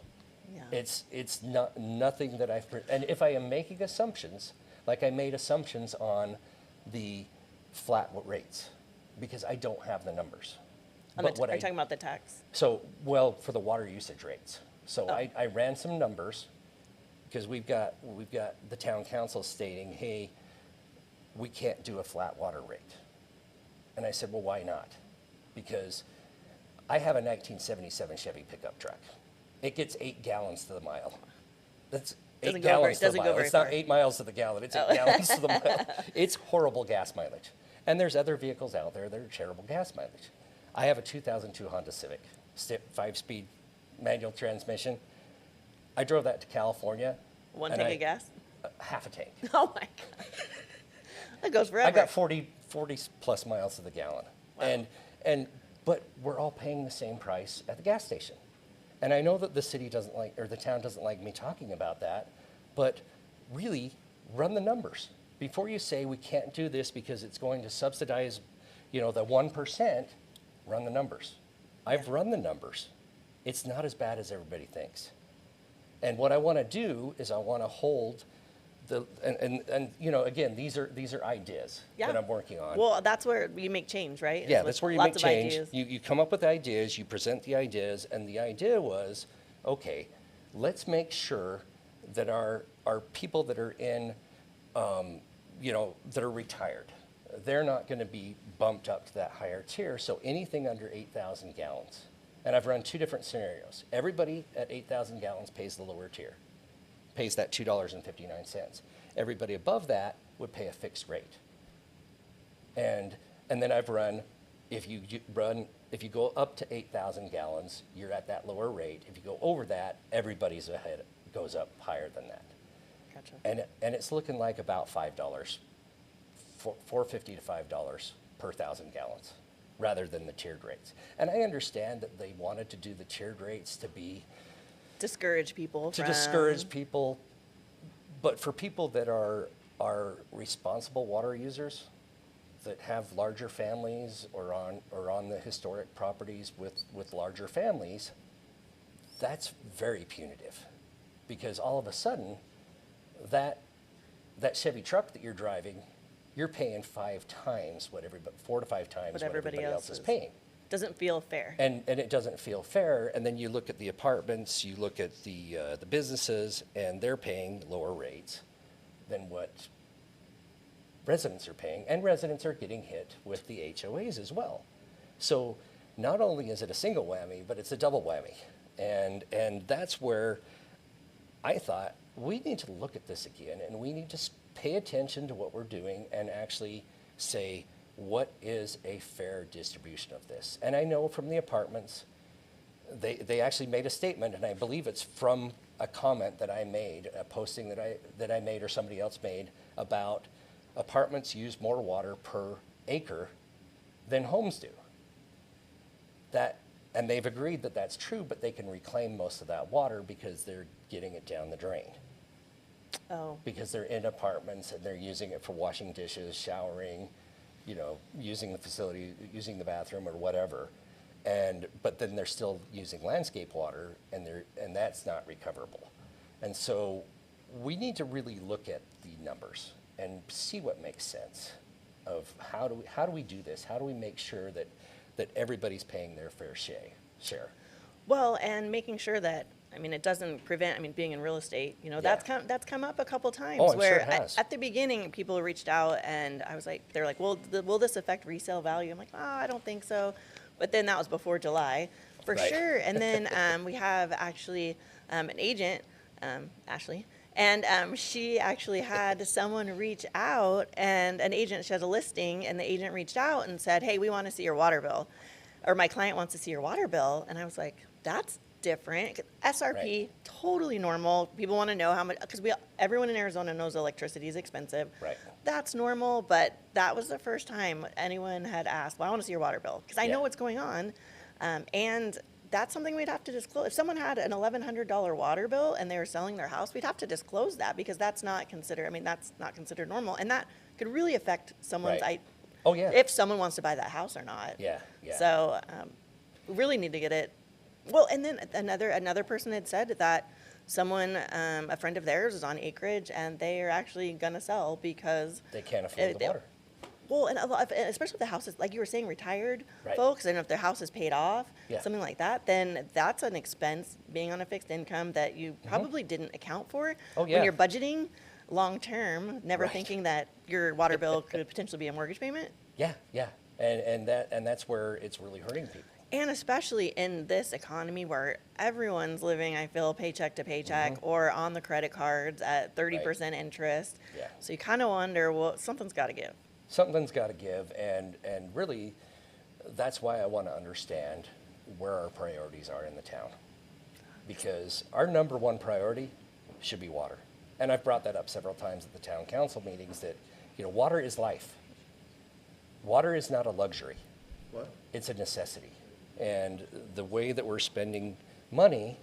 Yeah. It's not nothing that and if I am making assumptions, like I made assumptions on the flat rates, because I don't have the numbers. Are you talking about the tax? So, well, for the water usage rates. So Oh. I ran some numbers, because we've got the town council stating, hey, we can't do a flat water rate. And I said, well, why not? Because I have a 1977 Chevy pickup truck. It gets 8 gallons to the mile. That's Doesn't 8 go very- gallons to the doesn't go mile. very It's not far. 8 miles to the gallon. It's 8 gallons to the mile. It's horrible gas mileage. And there's other vehicles out there that are terrible gas mileage. I have a 2002 Honda Civic, 5-speed manual transmission. I drove that to California. One and tank of gas? Half a tank. Oh my God. That goes forever. I got 40 plus miles to the gallon. Wow. But we're all paying the same price at the gas station. And I know that the city doesn't like, or the town doesn't like me talking about that, but really run the numbers. Before you say we can't do this because it's going to subsidize, You know, the 1%, run the numbers. I've run the numbers. It's not as bad as everybody thinks. And what I want to do is I want to hold and you know, again, these are ideas that I'm working on. Well, that's where you make change, right? Yeah, that's where you make change. You come up with ideas, you present the ideas, and the idea was, okay, let's make sure that our people that are in, you know, that are retired, they're not going to be bumped up to that higher tier. So anything under 8,000 gallons, and I've run two different scenarios. Everybody at 8,000 gallons pays the lower tier, pays that $2.59. Everybody above that would pay a fixed rate. And then I've run, if you go up to 8,000 gallons, you're at that lower rate. If you go over that, everybody's ahead, goes up higher than that. Gotcha. And it's looking like about $5, $4.50 to $5 per 1,000 gallons, rather than the tiered rates. And I understand that they wanted to do the tiered rates to be discourage people. Discourage people, but for people that are responsible water users, that have larger families or on the historic properties with larger families, that's very punitive, because all of a sudden that Chevy truck that you're driving, you're paying 5 times what 4 to 5 times what everybody else is paying. Doesn't feel fair. And it doesn't feel fair. And then you look at the apartments, you look at the businesses, and they're paying lower rates than what residents are paying. And residents are getting hit with the HOAs as well. So not only is it a single whammy, but it's a double whammy. And that's where I thought we need to look at this again, and we need to pay attention to what we're doing and actually say, what is a fair distribution of this? And I know from the apartments, they actually made a statement, and I believe it's from a comment that I made, a posting that I made or somebody else made about apartments use more water per acre than homes do. And they've agreed that that's true, but they can reclaim most of that water because they're getting it down the drain. Oh. Because they're in apartments and they're using it for washing dishes, showering, you know, using the facility, using the bathroom or whatever. But then they're still using landscape water, and that's not recoverable. And so we need to really look at the numbers and see what makes sense of how do we do this? How do we make sure that everybody's paying their fair share? Well, and making sure that, I mean, it doesn't prevent, I mean, being in real estate, you know, that's come up a couple times. Oh, I'm where sure it has. At the beginning, people reached out, and I was like, they're like, well, will this affect resale value? I'm like, oh, I don't think so. But then that was before July, for Right. sure. And then we have actually an agent, Ashley, and she actually had someone reach out, and an agent, she has a listing, and the agent reached out and said, hey, we want to see your water bill, or my client wants to see your water bill. And I was like, that's different. SRP, Right. totally normal. People want to know how much, because everyone in Arizona knows electricity is expensive. Right. That's normal, but that was the first time anyone had asked, well, I want to see your water bill, because I know what's going on. And that's something we'd have to disclose. If someone had an $1,100 water bill and they were selling their house, we'd have to disclose that, because that's not considered normal. And that could really affect someone's, Right. Oh, yeah. if someone wants to buy that house or not. Yeah. So we really need to get it. Well, and then another person had said that someone, a friend of theirs, is on acreage, and they are actually going to sell because They can't afford the water. Well, and especially if the house is, like you were saying, retired Right. folks, and if their house is paid off, Yeah. something like that, then that's an expense, being on a fixed income, that you probably didn't account for Oh, yeah. when you're budgeting long term, never Right. thinking that your water bill could potentially be a mortgage payment. Yeah. And that's where it's really hurting people. And especially in this economy where everyone's living, I feel, paycheck to paycheck or on the credit cards at 30% interest. Yeah. So you kind of wonder, well, something's got to give. Something's got to give, and really, that's why I want to understand where our priorities are in the town. Because our number one priority should be water. And I've brought that up several times at the town council meetings, that, you know, water is life. Water is not a luxury. What? It's a necessity. And the way that we're spending money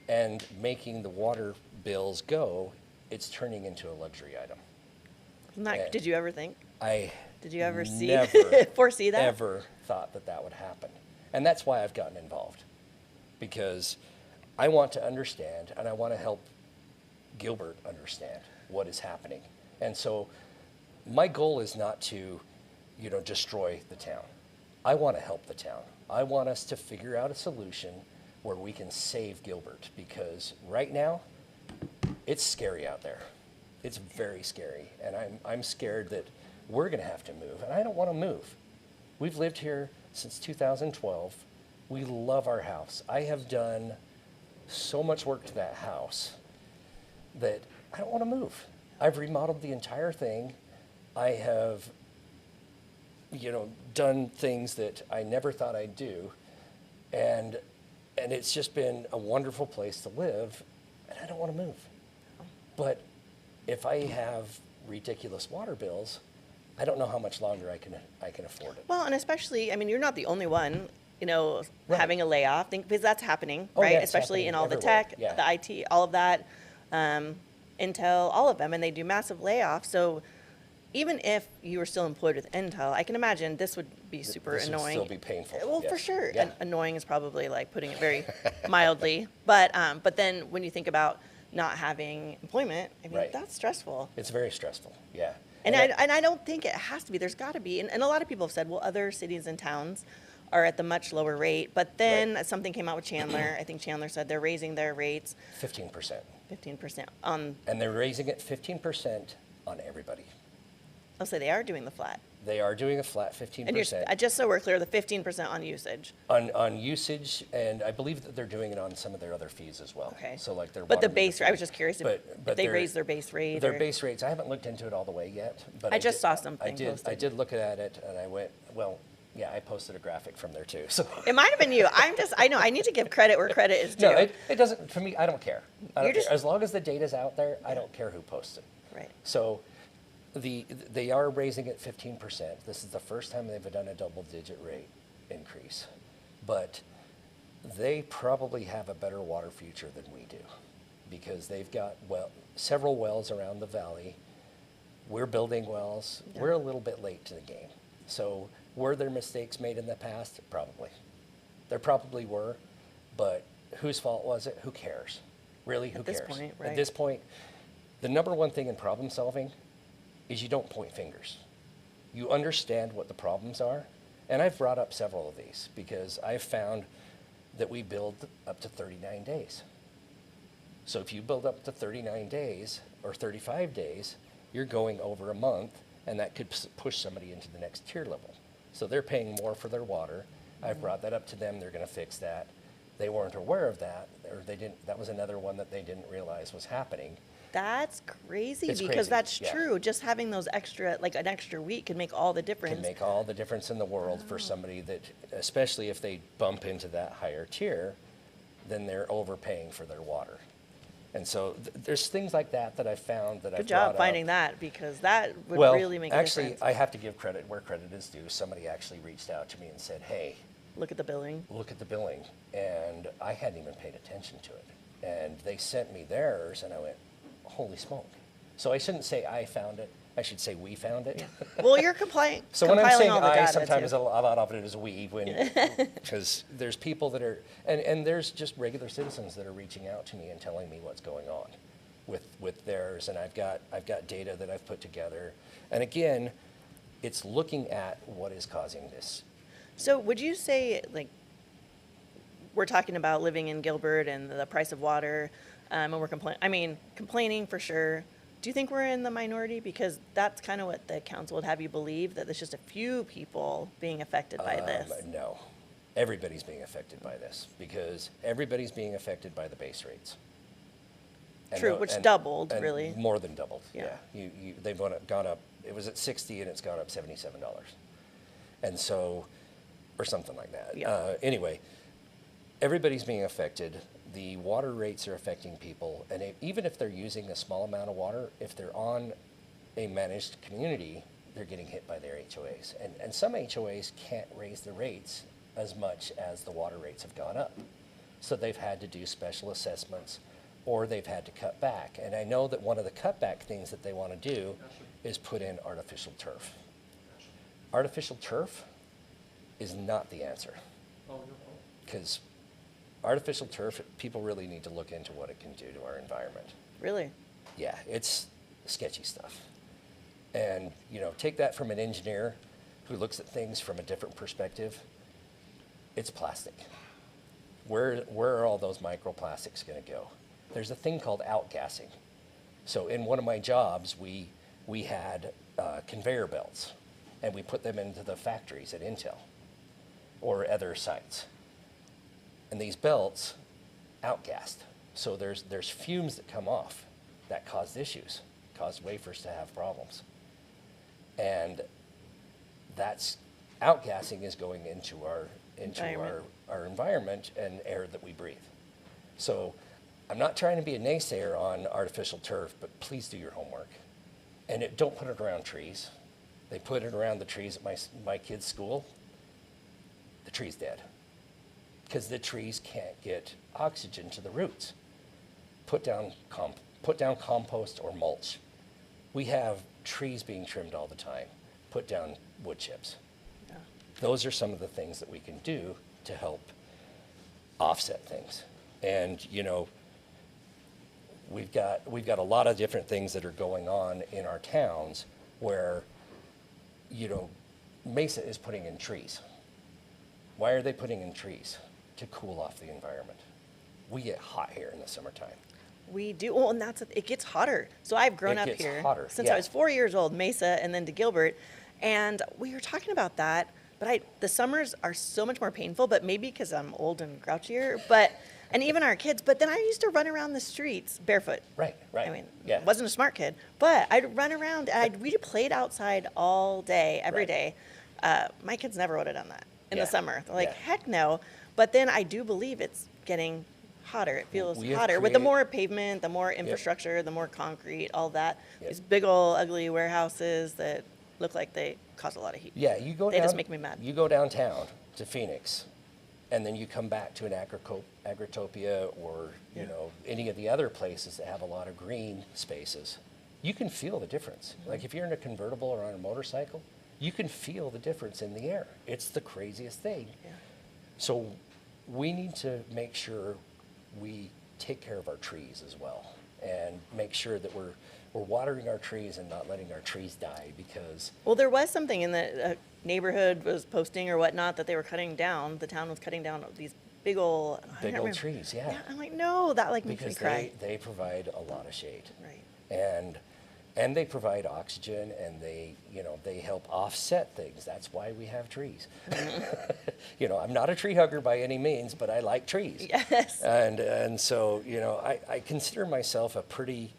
and making the water bills go, it's turning into a luxury item. And Did you ever think? I Did you ever never foresee that? ever thought that that would happen. And that's why I've gotten involved, because I want to understand and I want to help Gilbert understand what is happening. And so my goal is not to, destroy the town. I want to help the town. I want us to figure out a solution where we can save Gilbert, because right now it's scary out there. It's very scary, and I'm scared that we're going to have to move, and I don't want to move. We've lived here since 2012. We love our house. I have done so much work to that house that I don't want to move. I've remodeled the entire thing. I have, done things that I never thought I'd do, and it's just been a wonderful place to live, and I don't want to move. But if I have ridiculous water bills, I don't know how much longer I can afford it. Well, and especially, I mean, you're not the only one, Right. having a layoff, because that's happening, Oh, right? yeah, it's Especially in all happening the everywhere. tech, Yeah. the IT, all of that, Intel, all of them, and they do massive layoffs. So even if you were still employed with Intel, I can imagine this would be super This would annoying. still be painful. Well, for Yes. sure. Yeah. Annoying is probably like putting it very mildly. But then when you think about not having employment, I mean, Right. that's stressful. It's very stressful, yeah. And I don't think it has to be. There's got to be. And a lot of people have said, well, other cities and towns are at the much lower rate. But then Right. something came out with Chandler. I think Chandler said they're raising their rates 15%. 15% on, And they're raising it 15% on everybody. I'll say they are doing the flat. They are doing a flat And you're, 15% just so we're clear, the 15% on usage. on usage, and I believe that they're doing it on some of their other fees as well. Okay. So like their But the water meter base, I was fee. just curious if But they their- raised their base rate. Their or- base rates, I haven't looked into it all the way yet, but I just did- saw something I posted. did look at it, and I went, well, yeah, I posted a graphic from there too, so. It might have been you. I know, I need to give credit where credit is due. No, it doesn't, for me, I don't care. I You're don't care. just- As long as the data's out there, I don't care who posts it. Right. So they are raising it 15%. This is the first time they've done a double-digit rate increase. But they probably have a better water future than we do, because they've got several wells around the valley. We're building wells. Yeah. We're a little bit late to the game. So were there mistakes made in the past? Probably. There probably were, but whose fault was it? Who cares? Really, who At this cares? point, At right. this point, the number one thing in problem solving is you don't point fingers. You understand what the problems are. And I've brought up several of these because I've found that we build up to 39 days. So if you build up to 39 days or 35 days, you're going over a month, and that could push somebody into the next tier level. So they're paying more for their water. I've brought that up to them. They're going to fix that. They weren't aware of that, or they didn't. That was another one that they didn't realize was happening. That's crazy, It's because crazy, that's yeah. true. Just having those extra, like an extra week could make all the difference. Can make all the difference in the world for somebody that, especially if they bump into that higher tier, then they're overpaying for their water. And so there's things like that that I've found that I've Good job brought finding up. that, because that would Well, really make a actually, difference. I have to give credit where credit is due. Somebody actually reached out to me and said, hey, Look at the billing. look at the billing. And I hadn't even paid attention to it. And they sent me theirs, and I went, holy smoke. So I shouldn't say I found it. I should say we found it. Well, you're compiling So when I'm compiling saying all the I, data sometimes too. a lot of it is we, because there's people that are, and there's just regular citizens that are reaching out to me and telling me what's going on with theirs, and I've got data that I've put together, and again, it's looking at what is causing this. So would you say, like, we're talking about living in Gilbert and the price of water, and we're complaining for sure. Do you think we're in the minority? Because that's kind of what the council would have you believe, that there's just a few people being affected by this. No, everybody's being affected by this, because everybody's being affected by the base rates. True, which doubled, and really. More than doubled, Yeah. yeah. They've gone up, it was at 60 and it's gone up $77. And so, or something like that. Yeah. Anyway, everybody's being affected. The water rates are affecting people. And even if they're using a small amount of water, if they're on a managed community, they're getting hit by their HOAs. And some HOAs can't raise the rates as much as the water rates have gone up. So they've had to do special assessments or they've had to cut back. And I know that one of the cutback things that they want to do is put in artificial turf. Artificial turf is not the answer. Because artificial turf, people really need to look into what it can do to our environment. Really? Yeah, it's sketchy stuff. And, take that from an engineer who looks at things from a different perspective. It's plastic. Where are all those microplastics going to go? There's a thing called outgassing. So in one of my jobs, we had conveyor belts, and we put them into the factories at Intel or other sites. And these belts outgassed. So there's fumes that come off that caused issues, caused wafers to have problems. And that's outgassing is going into our environment and air that we breathe. So I'm not trying to be a naysayer on artificial turf, but please do your homework. And don't put it around trees. They put it around the trees at my kids' school. The tree's dead. Because the trees can't get oxygen to the roots. Put down compost or mulch. We have trees being trimmed all the time. Put down wood chips. Yeah. Those are some of the things that we can do to help offset things. And we've got a lot of different things that are going on in our towns where Mesa is putting in trees. Why are they putting in trees? To cool off the environment. We get hot here in the summertime. We do. Well, and it gets hotter. So I've grown up here since I was 4 years old, Mesa, and then to Gilbert. And we were talking about that, but the summers are so much more painful, but maybe because I'm old and grouchier, and even our kids. But then I used to run around the streets barefoot. Right. I mean, wasn't a smart kid, but I'd run around, and we played outside all day, every day. My kids never would have done that in the summer. They're like, heck no. But then I do believe it's getting hotter. It feels hotter with the more pavement, the more infrastructure, the more concrete, all that. These big old ugly warehouses that look like they cause a lot of heat. Yeah, they just make me mad. You go downtown to Phoenix, and then you come back to an Agritopia or any of the other places that have a lot of green spaces. You can feel the difference. Mm-hmm. Like if you're in a convertible or on a motorcycle, you can feel the difference in the air. It's the craziest thing. Yeah. So we need to make sure we take care of our trees as well, and make sure that we're watering our trees and not letting our trees die, because... Well, there was something in the neighborhood was posting or whatnot that they were cutting down. The town was cutting down these big old trees, yeah. I'm like, no, that makes me cry. They provide a lot of shade. Right. And they provide oxygen, and they help offset things. That's why we have trees. Mm-hmm. I'm not a tree hugger by any means, but I like trees. Yes. And so, I consider myself a pretty,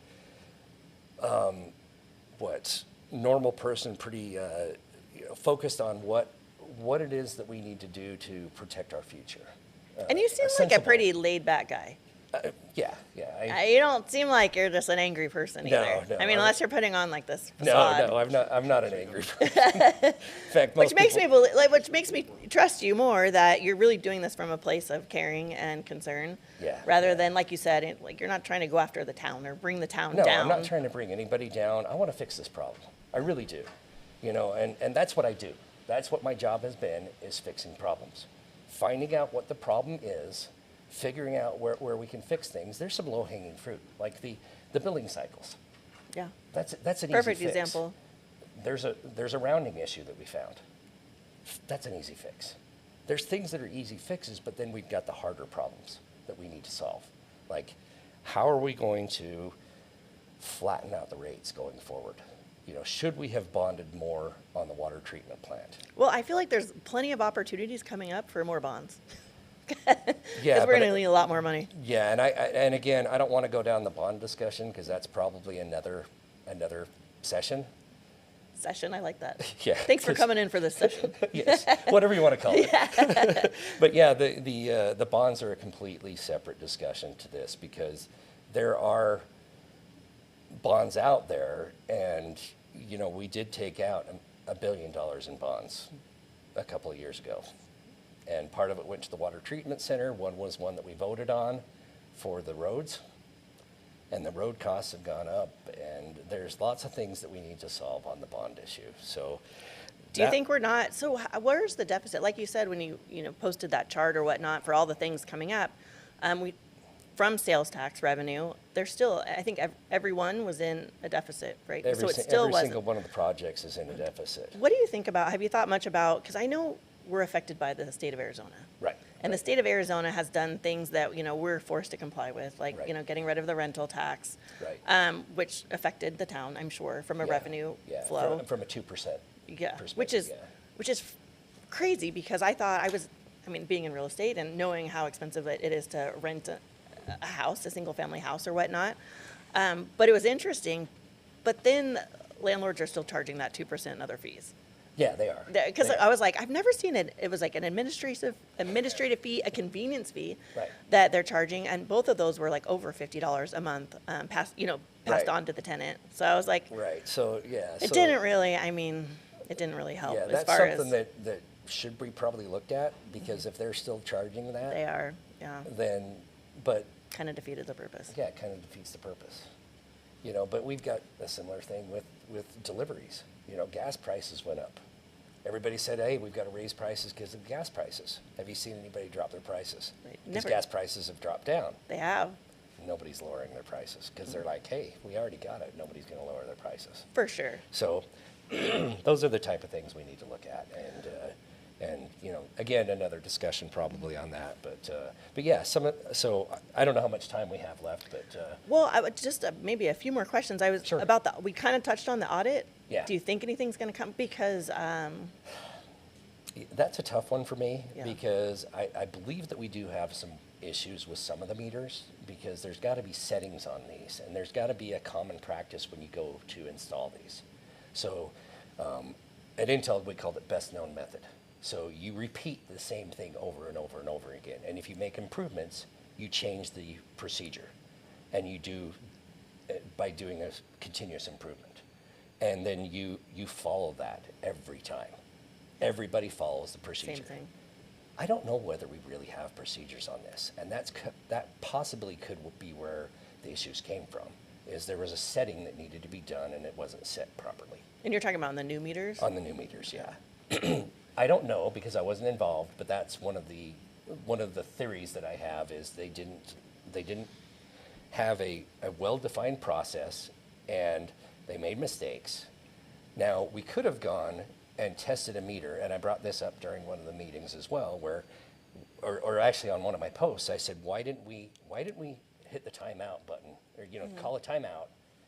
normal person, pretty focused on what it is that we need to do to protect our future. And you seem like a pretty laid-back guy. Yeah. You don't seem like you're just an angry person either. No. I mean, unless you're putting on like this facade. No, I'm not an angry person. In fact, which makes me trust you more that you're really doing this from a place of caring and concern. Yeah. Rather than, like you said, you're not trying to go after the town or bring the town down. No, I'm not trying to bring anybody down. I want to fix this problem. I really do. And that's what I do. That's what my job has been, is fixing problems. Finding out what the problem is, figuring out where we can fix things. There's some low-hanging fruit, like the billing cycles. Yeah. That's an perfect easy fix. example. There's a rounding issue that we found. That's an easy fix. There's things that are easy fixes, but then we've got the harder problems that we need to solve. Like, how are we going to flatten out the rates going forward? Should we have bonded more on the water treatment plant? Well, I feel like there's plenty of opportunities coming up for more bonds. Yeah, because we're going to need a lot more money. Yeah, and again, I don't want to go down the bond discussion, because that's probably another session. Session, I like that. Yeah. Thanks for coming in for this session. Yes, whatever you want to call it. But yeah, the bonds are a completely separate discussion to this, because there are bonds out there, and we did take out $1 billion in bonds a couple of years ago. And part of it went to the water treatment center. One was one that we voted on for the roads. and the road costs have gone up, and there's lots of things that we need to solve on the bond issue. So, Do you think we're not, so where's the deficit? Like you said, when you posted that chart or whatnot for all the things coming up, from sales tax revenue, there's still, I think everyone was in a deficit, right? So it still every wasn't. single one of the projects is in a deficit. What do you think about, have you thought much about, because I know we're affected by the state of Arizona. Right. And the state of Arizona has done things that, we're forced to comply with, like, Right. Getting rid of the rental tax. Right. Which affected the town, I'm sure, from a Yeah, revenue yeah, flow. From a 2%. Yeah, perspective, which is crazy, because I thought being in real estate and knowing how expensive it is to rent a house, a single family house or whatnot. But it was interesting, but then landlords are still charging that 2% and other fees. Yeah, they are. Because They I are. was like, I've never seen it. It was like an administrative fee, a convenience fee Right. that they're charging, and both of those were like over $50 a month, passed Right. on to the tenant. So I was like, Right, so, yeah. it so- didn't really. It didn't really help Yeah, as that's far something as that should be probably looked at, because if they're still charging that, they are. Yeah, then, but, kind of defeated the purpose. yeah, it kind of defeats the purpose. But we've got a similar thing with deliveries. Gas prices went up. Everybody said, hey, we've got to raise prices because of gas prices. Have you seen anybody drop their prices? Right. Because Never. gas prices have dropped down. They have, Nobody's lowering their prices because they're like, hey, we already got it. Nobody's going to lower their prices. for sure. So those are the type of things we need to look at, and again, another discussion probably on that. But yeah, so I don't know how much time we have left, but Well, I would just maybe a few more questions. Sure. About we kind of touched on the audit. Yeah. Do you think anything's going to come? Because that's a tough one for me, Yeah. because I believe that we do have some issues with some of the meters, because there's got to be settings on these, and there's got to be a common practice when you go to install these. So at Intel, we called it best known method. So you repeat the same thing over and over and over again. And if you make improvements, you change the procedure. And you do by doing a continuous improvement. And then you follow that every time. Everybody follows the procedure. same thing. I don't know whether we really have procedures on this. And that possibly could be where the issues came from, is there was a setting that needed to be done and it wasn't set properly. And you're talking about on the new meters? On the new meters, yeah. I don't know, because I wasn't involved, but that's one of the theories that I have, is they didn't have a well-defined process, and they made mistakes. Now, we could have gone and tested a meter, and I brought this up during one of the meetings as well, or actually on one of my posts, I said, why didn't we hit the timeout button, or call a timeout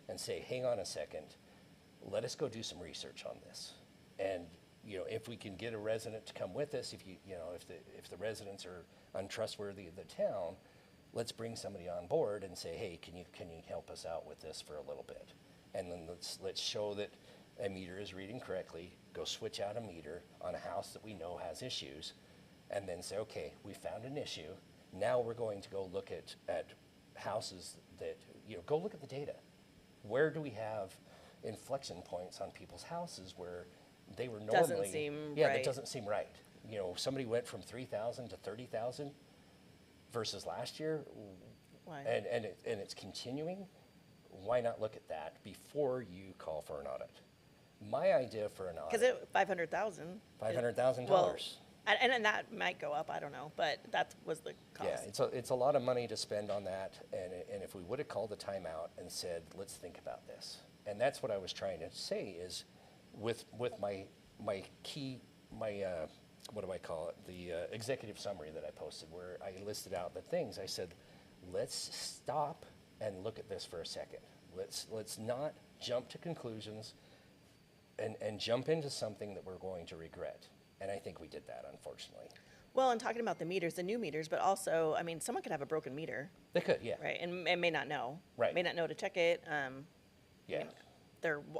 and say, hang on a second, let us go do some research on this. And if we can get a resident to come with us, if the residents are untrustworthy of the town, let's bring somebody on board and say, hey, can you help us out with this for a little bit? And then let's show that a meter is reading correctly, go switch out a meter on a house that we know has issues, and then say, okay, we found an issue. Now we're going to go look at houses that, go look at the data. Where do we have inflection points on people's houses where they were normally... Doesn't seem yeah, right. that doesn't seem right. Somebody went from 3,000 to 30,000 versus last year, Why? and it's continuing. Why not look at that before you call for an audit? My idea for an audit... Because it 500,000. $500,000. Well, and that might go up. I don't know, but that was the cost. Yeah, it's a lot of money to spend on that, and if we would have called a timeout and said, let's think about this. And that's what I was trying to say, is with my key, what do I call it, the executive summary that I posted, where I listed out the things. I said, let's stop and look at this for a second. Let's not jump to conclusions and jump into something that we're going to regret. And I think we did that, unfortunately. Well, and talking about the meters, the new meters, but also, someone could have a broken meter, They could, yeah. right, and may not know. Right. May not know to check it. Yeah.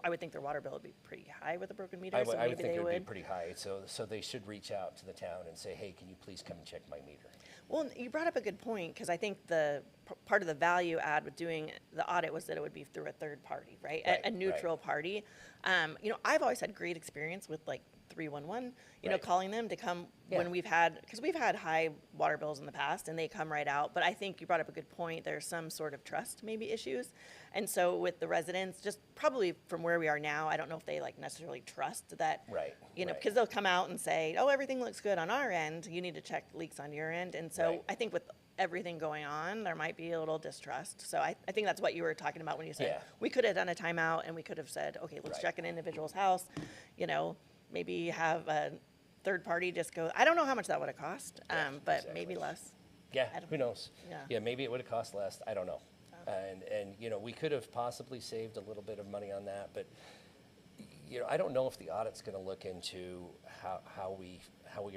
I would think their water bill would be pretty high with a broken meter, I so would maybe think they it would be would. pretty high, so they should reach out to the town and say, hey, can you please come and check my meter? Well, you brought up a good point, because I think the part of the value add with doing the audit was that it would be through a third party, right? Right, A neutral party. I've always had great experience with like 311, Right. calling them to come Yeah. when we've had high water bills in the past, and they come right out. But I think you brought up a good point. There's some sort of trust maybe issues. And so with the residents, just probably from where we are now, I don't know if they like necessarily trust that, Right, right. because they'll come out and say, oh, everything looks good on our end. You need to check leaks on your end. And so Right. I think with everything going on, there might be a little distrust. So I think that's what you were talking about when you said Yeah. we could have done a timeout and we could have said, okay, let's Right. check an individual's house, maybe have a third party just go. I don't know how much that would have cost, Yeah, but exactly. maybe less. Yeah, I don't- who knows? Yeah. Maybe it would have cost less. I don't know. And we could have possibly saved a little bit of money on that, but I don't know if the audit's going to look into how we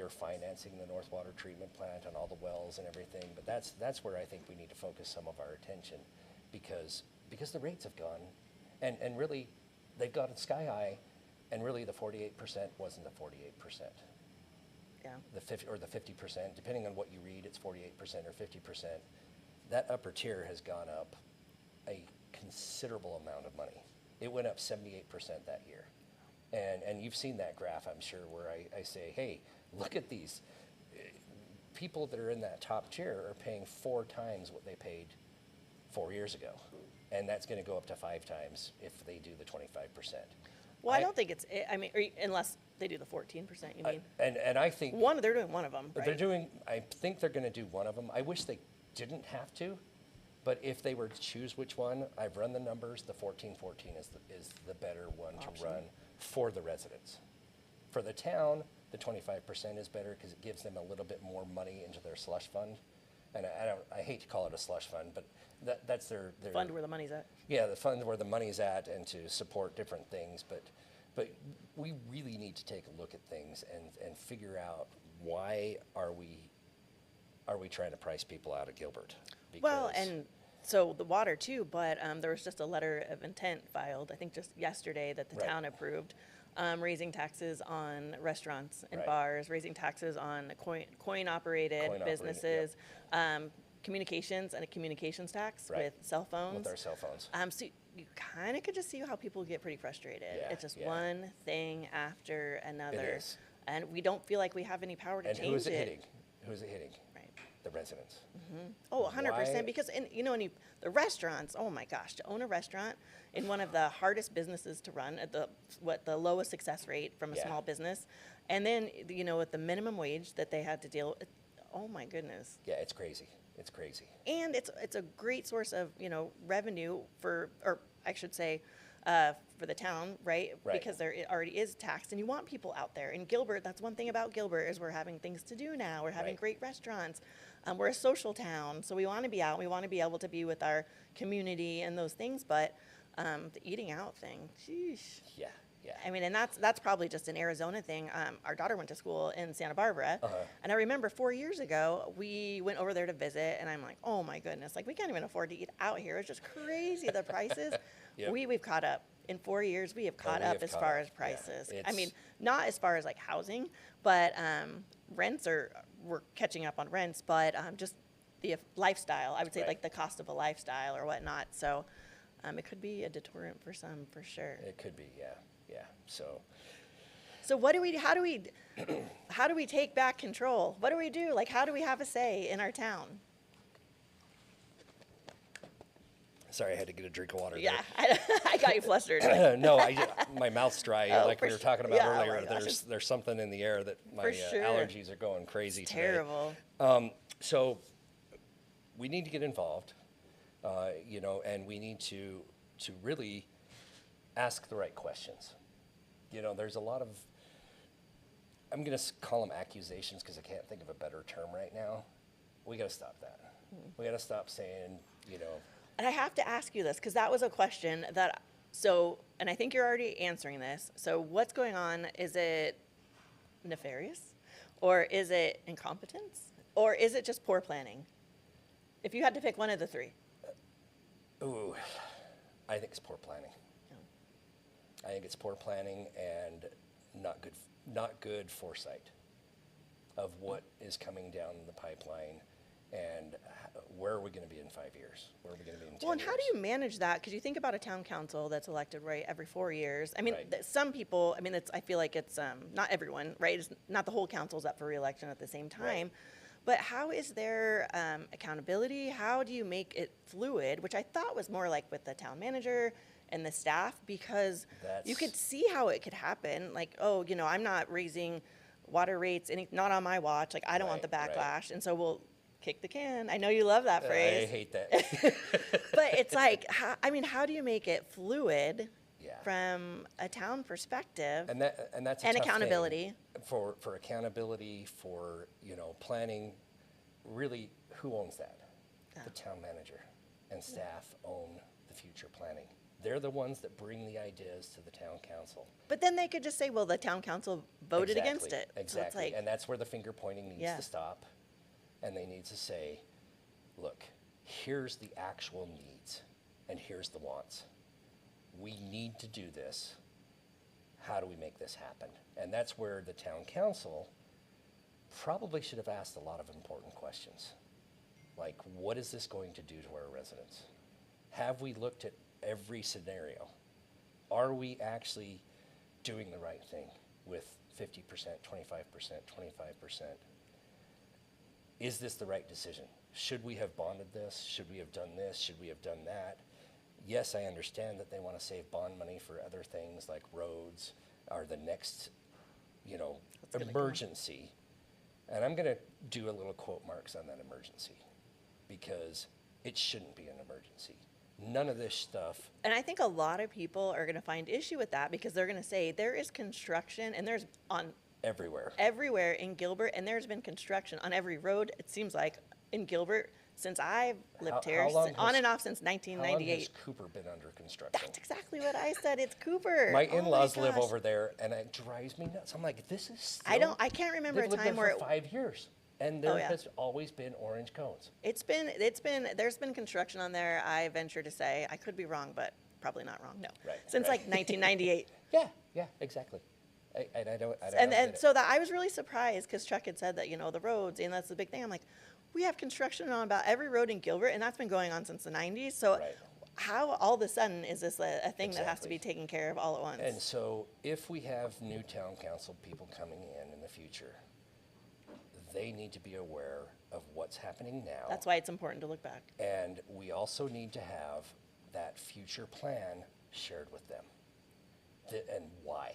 are financing the North Water Treatment Plant and all the wells and everything. But that's where I think we need to focus some of our attention, because the rates have gone, and really they've gone sky high, and really the 48% wasn't the 48%. Yeah. The 50%, depending on what you read, it's 48% or 50%. That upper tier has gone up a considerable amount of money. It went up 78% that year. And you've seen that graph, I'm sure, where I say, hey, look at these. People that are in that top tier are paying 4 times what they paid 4 years ago. And that's going to go up to 5 times if they do the 25%. Well, I don't think it's. I mean, unless they do the 14%. You mean? And I think They're doing one of them, right? I think they're going to do one of them. I wish they didn't have to, but if they were to choose which one, I've run the numbers. The 1414 is the better one Option. to run for the residents. For the town, the 25% is better because it gives them a little bit more money into their slush fund. And I hate to call it a slush fund, but that's their Fund where the money's at. Yeah, the fund where the money's at, and to support different things. But we really need to take a look at things and figure out, why are we trying to price people out of Gilbert? Well, and so the water too, but there was just a letter of intent filed, I think just yesterday, that the Right. town approved, raising taxes on restaurants and Right. bars, raising taxes on coin-operated Coin-operated, businesses, communications, and a communications tax Right. with cell phones. with our cell phones. So you kind of could just see how people get pretty frustrated. Yeah, It's just yeah. one thing after another. is. And we don't feel like we have any power to And change who is it it. hitting? Who is it hitting? Right. The residents. Oh, 100%. Why- Because, the restaurants, oh my gosh, to own a restaurant in one of the hardest businesses to run, at the lowest success rate from a Yeah. small business. And then, with the minimum wage that they had to deal with, oh my goodness. Yeah, it's crazy. It's crazy. And it's a great source of, revenue or I should say, for the town, right? Right. Because it already is taxed, and you want people out there. In Gilbert, that's one thing about Gilbert, is we're having things to do now. We're having Right. great restaurants. We're a social town, so we want to be out. We want to be able to be with our community and those things. But the eating out thing, sheesh. Yeah, yeah. I mean, and that's probably just an Arizona thing. Our daughter went to school in Santa Barbara, Uh-huh. and I remember 4 years ago we went over there to visit, and I'm like, oh my goodness, like we can't even afford to eat out here. It's just crazy the prices. Yep. We've caught up. In 4 years, we have caught we up have as caught far up. as Yeah. prices. I It's- mean, not as far as like housing, but rents we're catching up on rents, but just the lifestyle. I would say Right. like the cost of a lifestyle or whatnot. So it could be a deterrent for some, for sure. It could be, yeah, yeah. So So how do we take back control? What do we do? Like, how do we have a say in our town? sorry, I had to get a drink of water. Yeah, I got you flustered. No, my mouth's dry. Oh, like for we were su- talking about yeah, oh earlier. my gosh. There's something in the air that my For sure. allergies are going crazy today. Terrible. So we need to get involved, and we need to really ask the right questions. There's a lot of, I'm going to call them accusations because I can't think of a better term right now. We got to stop that. We got to stop saying, And I have to ask you this, because that was a question and I think you're already answering this. So what's going on? Is it nefarious? Or is it incompetence? Or is it just poor planning? If you had to pick one of the three. ooh, I think it's poor planning. I think it's poor planning and not good foresight of what is coming down the pipeline And where are we going to be in 5 years? Where are we going to be in 10 Well, and how do years? you manage that? Because you think about a town council that's elected, right, every 4 years. I mean, Right. some people, I mean, I feel like it's not everyone, right? It's not the whole council's up for reelection at the same time. But how is there accountability? How do you make it fluid? Which I thought was more like with the town manager and the staff, because you could see how it could happen. Like, oh, I'm not raising water rates, not on my watch. Like, I don't want the Right, right. backlash. And so we'll kick the can. I know you love that I phrase. hate that. But it's like, how do you make it fluid Yeah. from a town perspective? And that's a And tough thing. accountability. For accountability, for planning. Really, who owns that? Yeah. The town manager and staff own the future planning. They're the ones that bring the ideas to the town council. But then they could just say, well, the town council voted against it. Exactly. So it's like, And that's where the finger pointing needs Yeah. to stop. And they need to say, look, here's the actual needs and here's the wants. We need to do this. How do we make this happen? And that's where the town council probably should have asked a lot of important questions. Like, what is this going to do to our residents? Have we looked at every scenario? Are we actually doing the right thing with 50%, 25%, 25%? Is this the right decision? Should we have bonded this? Should we have done this? Should we have done that? Yes, I understand that they want to save bond money for other things like roads or the next, gonna emergency. And I'm going to do a little quote marks on that emergency because it shouldn't be an emergency. None of this stuff. and I think a lot of people are going to find issue with that because they're going to say there is construction and there's on Everywhere. everywhere in Gilbert, and there's been construction on every road, it seems like, in Gilbert since I've lived How here, long on has- and off since How long has 1998. Cooper been under construction? That's exactly what I said. It's Cooper. My Oh my in-laws live gosh. over there, and it drives me nuts. I'm like, this is still... I can't remember a They've lived time there where for 5 years, and there yeah. has always been orange cones. there's been construction on there, I venture to say. I could be wrong, but probably not wrong, no. Right, Since right. like 1998. Yeah, exactly. I don't And get it. so that I was really surprised because Chuck had said that, the roads, and that's the big thing. I'm like, we have construction on about every road in Gilbert, and that's been going on since the 90s. So Right. how all of a sudden is this a thing that has to be Exactly. taken care of all at once? And so if we have new town council people coming in the future, they need to be aware of what's happening now. That's why it's important to look back. And we also need to have that future plan shared with them. And why?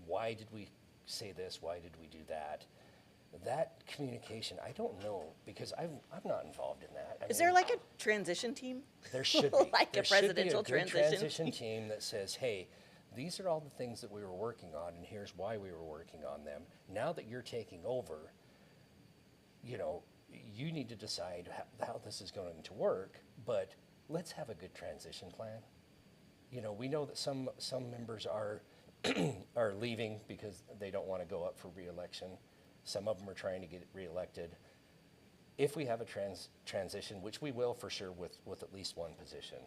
Why did we say this? Why did we do that? That communication, I don't know, because I'm not involved in that. Is there like a transition team? There should be. Like There a should be presidential good transition team that says, hey, these are all the things that we were working on, and here's why we were working on them. Now that you're taking over, you need to decide how this is going to work, but let's have a good transition plan. We know that some members are are leaving because they don't want to go up for reelection. Some of them are trying to get reelected. If we have a transition, which we will for sure with at least one position,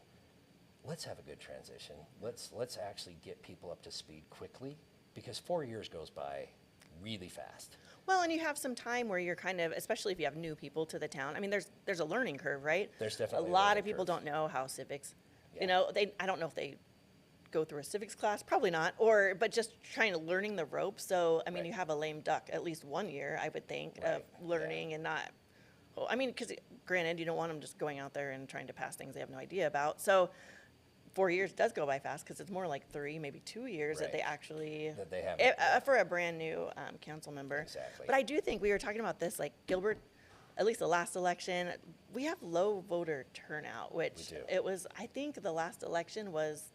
let's have a good transition. Let's actually get people up to speed quickly, because 4 years goes by really fast. Well, and you have some time where you're kind of, especially if you have new people to the town. I mean, there's a learning curve, right? There's definitely a a lot learning of people curve. don't know how civics. Yeah. I don't know if they go through a civics class, probably not, but just trying to learning the ropes. So I mean, Right. you have a lame duck at least 1 year, I would think, Right. of learning and not. Well, I mean, because granted, you don't want them just going out there and trying to pass things they have no idea about. So 4 years does go by fast because it's more like 3, maybe 2 years that they Right. actually That they have for a brand new council member. Exactly. But I do think we were talking about this, like Gilbert, at least the last election, we have low voter turnout, which We do. it was. I think the last election was,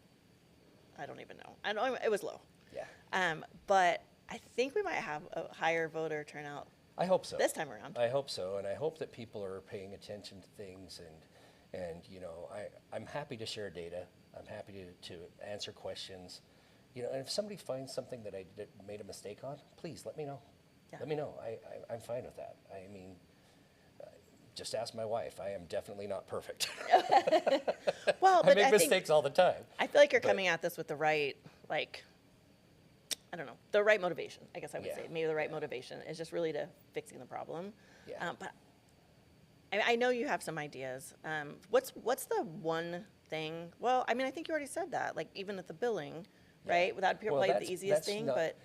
I don't even know. I know it was low. Yeah. But I think we might have a higher voter turnout I hope so. this time around. I hope so, and I hope that people are paying attention to things, and I'm happy to share data. I'm happy to answer questions. And if somebody finds something that I made a mistake on, please let me know. Yeah. Let me know. I'm fine with that. I mean, just ask my wife. I am definitely not perfect. Well, I but make I think mistakes all the time. I feel like you're but- coming at this with the right, I don't know, the right motivation, I guess I would Yeah. say. Maybe the right motivation is just really to fixing the problem. Yeah. But I know you have some ideas. What's the one thing? Well, I mean, I think you already said that. Like even at the billing, right? Without Well, probably the easiest thing, not- but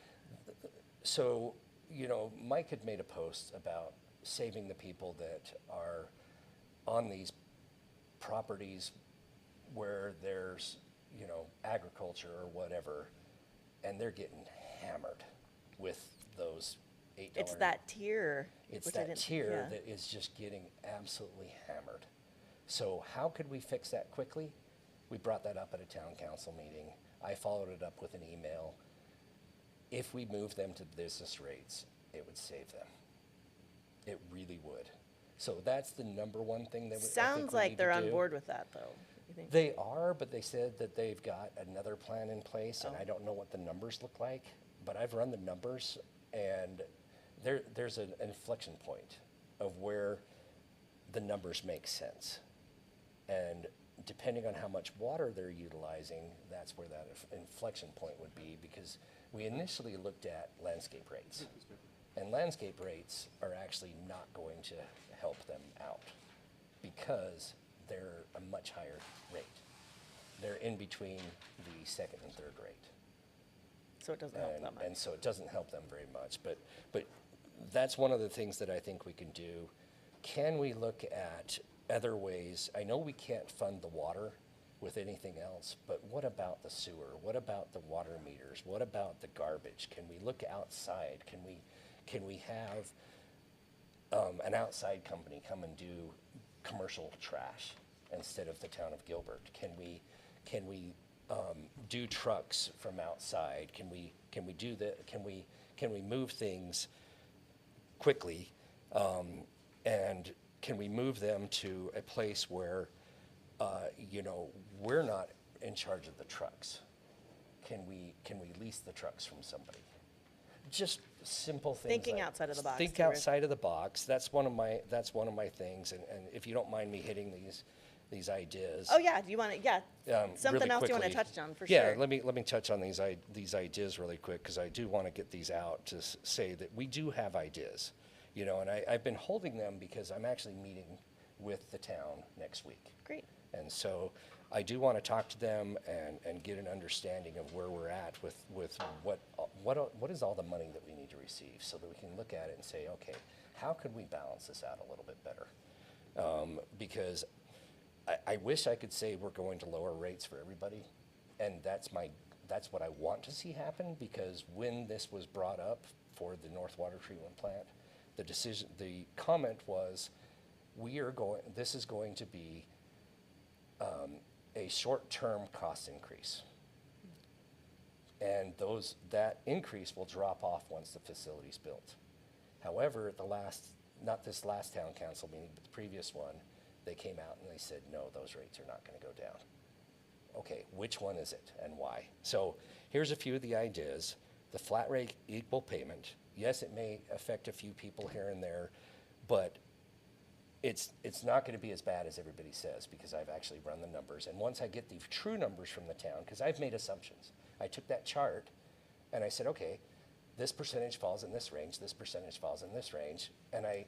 So, Mike had made a post about saving the people that are on these properties where there's, agriculture or whatever, and they're getting hammered with those $8. it's that tier. It's which I that didn't- tier yeah. that is just getting absolutely hammered. So how could we fix that quickly? We brought that up at a town council meeting. I followed it up with an email. If we move them to business rates, it would save them. It really would. So that's the number one thing that I think Sounds we like need they're to on do. board with that, though. You think? They are, but they said that they've got another plan in place, and Oh. I don't know what the numbers look like, but I've run the numbers, and there's an inflection point of where the numbers make sense. And depending on how much water they're utilizing, that's where that inflection point would be, because we initially looked at landscape rates. And landscape rates are actually not going to help them out because they're a much higher rate. They're in between the second and third rate. So it doesn't help that much. And so it doesn't help them very much. But that's one of the things that I think we can do. Can we look at other ways? I know we can't fund the water with anything else, but what about the sewer? What about the water meters? What about the garbage? Can we look outside? Can we have an outside company come and do commercial trash instead of the Town of Gilbert? Can we do trucks from outside? Can we do that? Can we move things quickly? And can we move them to a place where we're not in charge of the trucks? Can we lease the trucks from somebody? Just simple things. Thinking like- outside of the box, Think there is- outside of the box. That's one of my things. And if you don't mind me hitting these ideas. Oh yeah, do you want to? Yeah, something really else you want to quickly. touch on for Yeah, sure. let me touch on these ideas really quick, because I do want to get these out to say that we do have ideas, and I've been holding them because I'm actually meeting with the town next week. Great. And so I do want to talk to them and get an understanding of where we're at with what is all the money that we need to receive, so that we can look at it and say, okay, how could we balance this out a little bit better? Because I wish I could say we're going to lower rates for everybody, and that's what I want to see happen, because when this was brought up for the North Water Treatment Plant, the comment was, this is going to be a short-term cost increase. And that increase will drop off once the facility's built. However, not this last town council meeting, but the previous one, they came out and they said, no, those rates are not going to go down. Okay, which one is it and why? So here's a few of the ideas. The flat rate equal payment. Yes, it may affect a few people here and there, but it's not going to be as bad as everybody says, because I've actually run the numbers. And once I get the true numbers from the town, because I've made assumptions, I took that chart and I said, okay, this percentage falls in this range, this percentage falls in this range, and I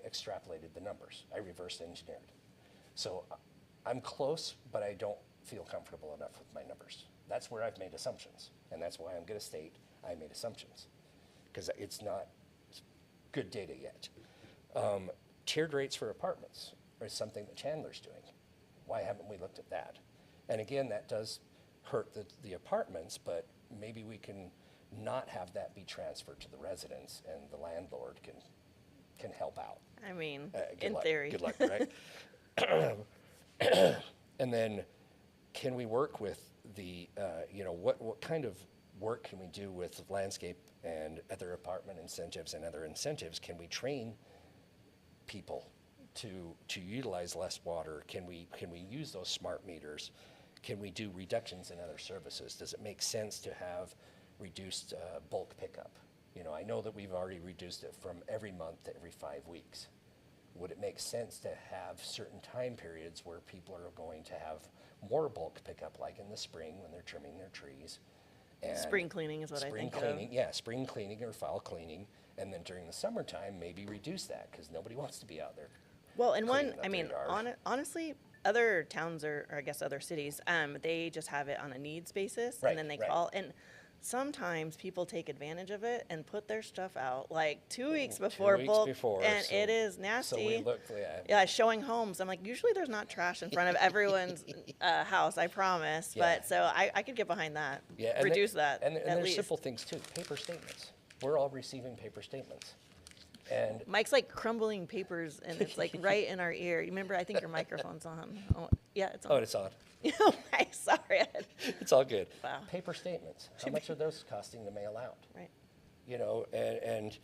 extrapolated the numbers. I reverse engineered. So I'm close, but I don't feel comfortable enough with my numbers. That's where I've made assumptions, and that's why I'm going to state I made assumptions, because it's not good data yet. Tiered rates for apartments is something that Chandler's doing. Why haven't we looked at that? And again, that does hurt the apartments, but maybe we can not have that be transferred to the residents, and the landlord can help out. I mean, Good in luck. theory. Good luck, right? And then, can we work with what kind of work can we do with landscape and other apartment incentives and other incentives? Can we train people to utilize less water? Can we use those smart meters? Can we do reductions in other services? Does it make sense to have reduced bulk pickup? I know that we've already reduced it from every month to every 5 weeks. Would it make sense to have certain time periods where people are going to have more bulk pickup, like in the spring when they're trimming their trees? And Spring cleaning is what I think Spring cleaning, yeah, spring cleaning or fall cleaning. And then during the summertime, maybe reduce that, because nobody wants to be out there Well, and cleaning one, up I their mean, yard. honestly, other towns or I guess other cities, they just have it on a needs basis, Right, and then they right. call. And sometimes people take advantage of it and put their stuff out like 2 weeks before 2 weeks bulk, before, and so- it is So nasty. we look, Yeah, showing homes. I'm like, usually there's not trash in front of everyone's house, I promise. Yeah. But so I could get behind that. yeah, and Reduce that And at there's least. simple things too. Paper statements. We're all receiving paper statements, and Mike's like crumbling papers, and it's like right in our ear. You remember? I think your microphone's on. Oh, yeah, it's on. oh, it's on. I'm sorry. It's all good. Wow. Paper statements. How much are those costing to mail out? Right. You know, and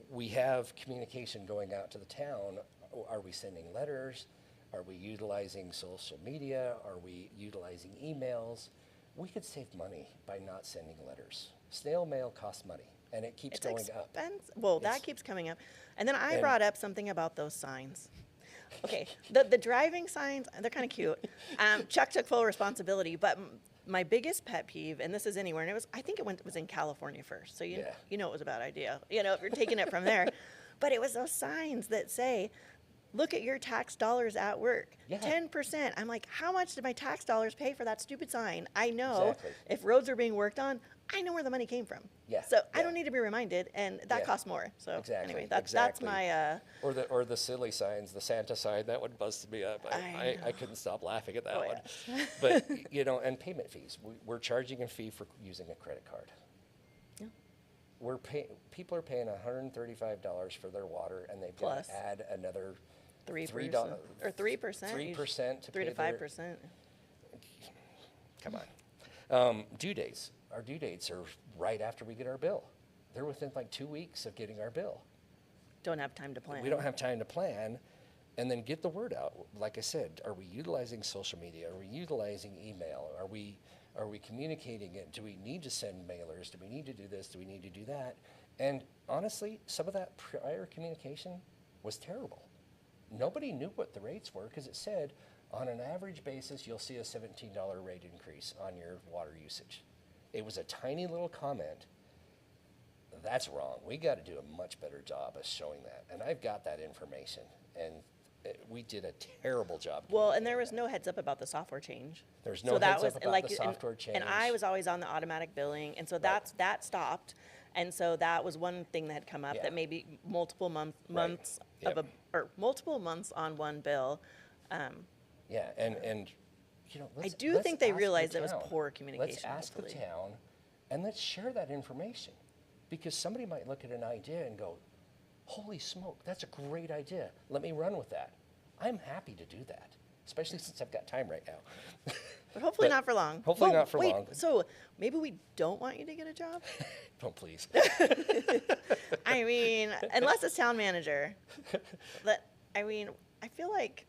we have communication going out to the town. Are we sending letters? Are we utilizing social media? Are we utilizing emails? We could save money by not sending letters. Snail mail costs money, and it keeps It's going up. expensive. Well, that It's- keeps coming up. And then I And- brought up something about those signs. Okay, the driving signs, they're kind of cute. Chuck took full responsibility, but my biggest pet peeve, and this is anywhere, and I think it was in California first, so Yeah. you know it was a bad idea, if you're taking it from there. But it was those signs that say, look at your tax dollars at work. Yeah. 10%. I'm like, how much did my tax dollars pay for that stupid sign? I know Exactly. if roads are being worked on, I know where the money came from. Yeah, So I yeah. don't need to be reminded, and that Yeah. costs more. So Exactly, anyway, that's exactly. my Or the silly signs, the Santa sign, that one busted me up. I I couldn't stop laughing at that Oh, one. yeah. But, and payment fees. We're charging a fee for using a credit card. Yeah. People are paying $135 for their water, and they've got Plus. to add another 3% or 3%. 3% to 3 to pay their- 5%. Come on. Due dates. Our due dates are right after we get our bill. They're within like 2 weeks of getting our bill. Don't have time to plan. We don't have time to plan and then get the word out. Like I said, are we utilizing social media? Are we utilizing email? Are we communicating it? Do we need to send mailers? Do we need to do this? Do we need to do that? And honestly, some of that prior communication was terrible. Nobody knew what the rates were because it said on an average basis, you'll see a $17 rate increase on your water usage. It was a tiny little comment. That's wrong. We got to do a much better job of showing that. And I've got that information. And we did a terrible job. Well, and there communicating was that. no heads up about the software change. There's no So that heads was up about like, the software change. And I was always on the automatic billing, and so that stopped. And so that was one thing that had come up, Yeah. that maybe multiple months Yep. or multiple months on one bill. Yeah, and let's, do let's think they ask realized the it was town. poor communication, Let's ask hopefully. the town, and let's share that information, because somebody might look at an idea and go, "Holy smoke, that's a great idea. Let me run with that." I'm happy to do that, especially since I've got time right now. But hopefully But not for long. hopefully Well, not for wait, long. So maybe we don't want you to get a job? Don't please. I mean, unless it's town manager. I feel like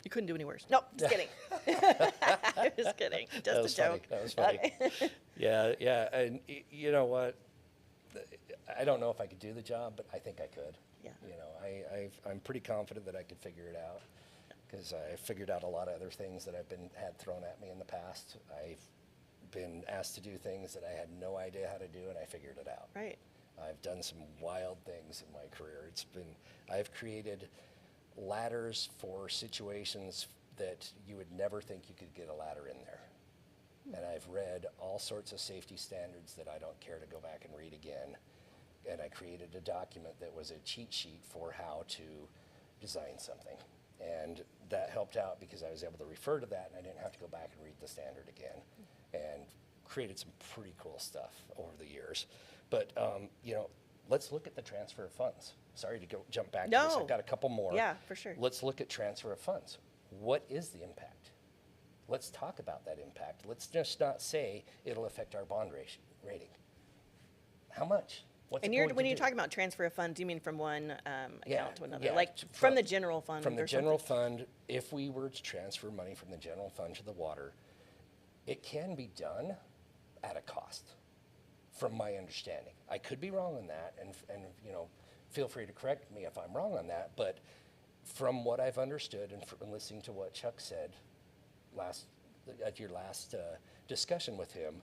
you couldn't do any worse. Nope, just kidding. Just kidding. Just That was a joke. funny. That was funny. Yeah, and you know what? I don't know if I could do the job, but I think I could. Yeah. I'm pretty confident that I could figure it out, because I figured out a lot of other things that had thrown at me in the past. I've been asked to do things that I had no idea how to do, and I figured it out. Right. I've done some wild things in my career. I've created ladders for situations that you would never think you could get a ladder in there. And I've read all sorts of safety standards that I don't care to go back and read again. And I created a document that was a cheat sheet for how to design something. And that helped out because I was able to refer to that, and I didn't have to go back and read the standard again. And created some pretty cool stuff over the years. But, let's look at the transfer of funds. Sorry to jump back to this. No. I've got a couple more. Yeah, for sure. Let's look at transfer of funds. What is the impact? Let's talk about that impact. Let's just not say it'll affect our bond rating. How much? What's And it going when to you're do? talking about transfer of funds, do you mean from one account to another? yeah, Like from the general fund? From the or general something? fund, if we were to transfer money from the general fund to the water, it can be done at a cost, from my understanding. I could be wrong on that, and feel free to correct me if I'm wrong on that, but from what I've understood and from listening to what Chuck said at your last discussion with him,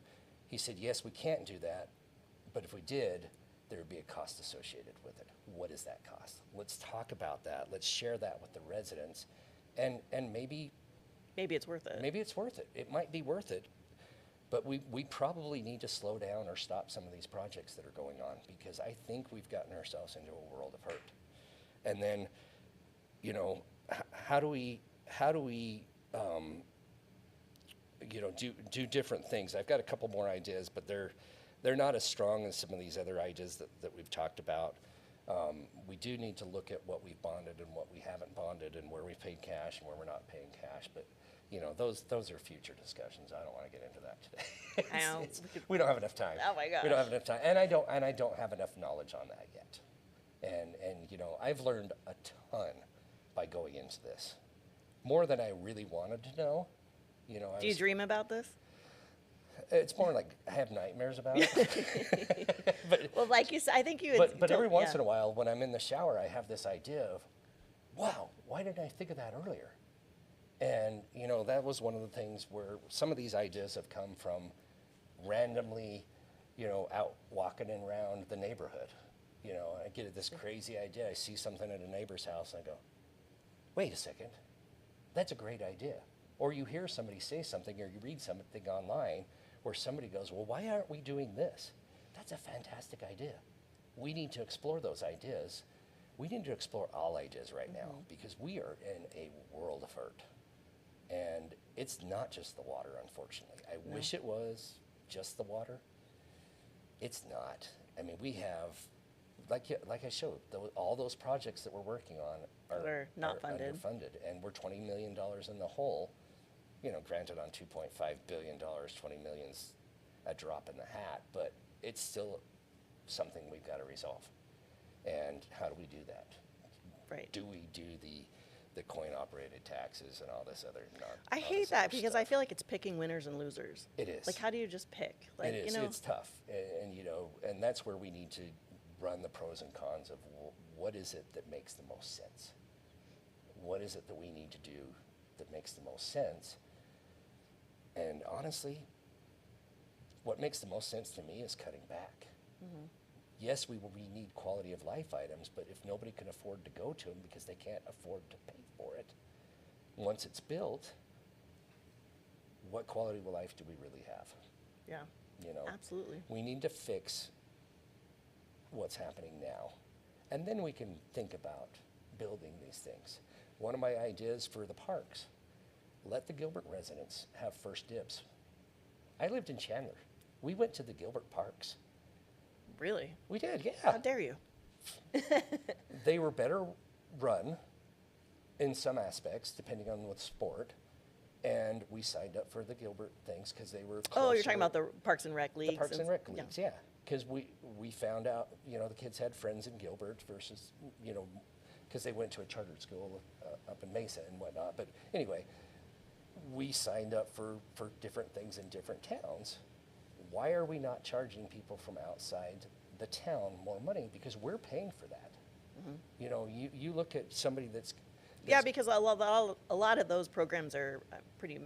he said, yes, we can't do that, but if we did, there would be a cost associated with it. What is that cost? Let's talk about that. Let's share that with the residents, and maybe Maybe it's worth it. maybe it's worth it. It might be worth it, but we probably need to slow down or stop some of these projects that are going on, because I think we've gotten ourselves into a world of hurt. And then, you know, how do we you know, do different things? I've got a couple more ideas, but they're not as strong as some of these other ideas that we've talked about. We do need to look at what we've bonded and what we haven't bonded, and where we've paid cash and where we're not paying cash. But you know, those are future discussions. I don't want to get into that today. I know. We don't have enough time. Oh my gosh. We don't have enough time, and I don't have enough knowledge on that yet. And you know, I've learned a ton by going into this, more than I really wanted to know. You know, Do you dream about this? It's more like I have nightmares about it. Well, like you said, I think you had But every told- once yeah. in a while, when I'm in the shower, I have this idea of, wow, why didn't I think of that earlier? And, you know, that was one of the things where some of these ideas have come from randomly, you know, out walking around the neighborhood. You know, I get this crazy idea. I see something at a neighbor's house, and I go, wait a second, that's a great idea. Or you hear somebody say something, or you read something online where somebody goes, well, why aren't we doing this? That's a fantastic idea. We need to explore those ideas. We need to explore all ideas right now, because we are in a world of hurt. And it's not just the water, unfortunately. I wish it was just the water. It's not. I mean, we have, like I showed, all those projects that we're working on Are not funded. underfunded, and we're $20 million in the hole. You know, granted, on $2.5 billion, 20 million's a drop in the hat, but it's still something we've got to resolve. And how do we do that? Right. Do we do the coin-operated taxes and all this other I hate that, because I feel like it's picking winners and losers. It is. Like, how do you just pick? Like, It is. you know, It's tough, and you know, and that's where we need to run the pros and cons of what is it that makes the most sense. What is it that we need to do that makes the most sense? And honestly, what makes the most sense to me is cutting back. Yes, we need quality of life items, but if nobody can afford to go to them because they can't afford to pay for it, once it's built, what quality of life do we really have? yeah, You know, absolutely. we need to fix what's happening now, and then we can think about building these things. One of my ideas for the parks, let the Gilbert residents have first dibs. I lived in Chandler. We went to the Gilbert parks. Really? We did, How yeah. dare you? They were better run in some aspects, depending on what sport. And we signed up for the Gilbert things because they were Oh, you're talking closer. about the Parks and Rec leagues. The Parks and Rec yeah. leagues, yeah. Because we found out, you know, the kids had friends in Gilbert versus, you know, because they went to a chartered school up in Mesa and whatnot. But anyway, we signed up for different things in different towns. Why are we not charging people from outside the town more money? Because we're paying for that. You know, you look at somebody that's Yeah, because a lot of those programs are pretty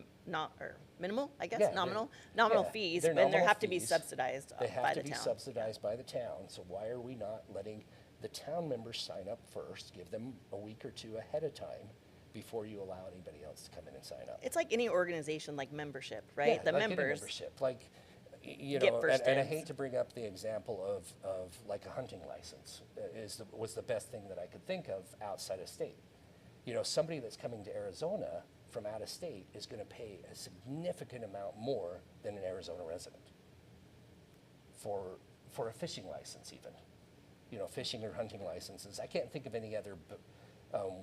minimal, I guess, Yeah, nominal yeah, fees, they're and they nominal have to be fees. subsidized They by have the to be town. subsidized by the town, so why are we not letting the town members sign up first, give them a week or two ahead of time before you allow anybody else to come in and sign up? It's like any organization, like membership, right? Yeah, The like any members. membership, like, you Get know, first and I dibs. hate to bring up the example of like a hunting license was the best thing that I could think of outside of state. You know, somebody that's coming to Arizona from out of state is going to pay a significant amount more than an Arizona resident for a fishing license, even. You know, fishing or hunting licenses. I can't think of any other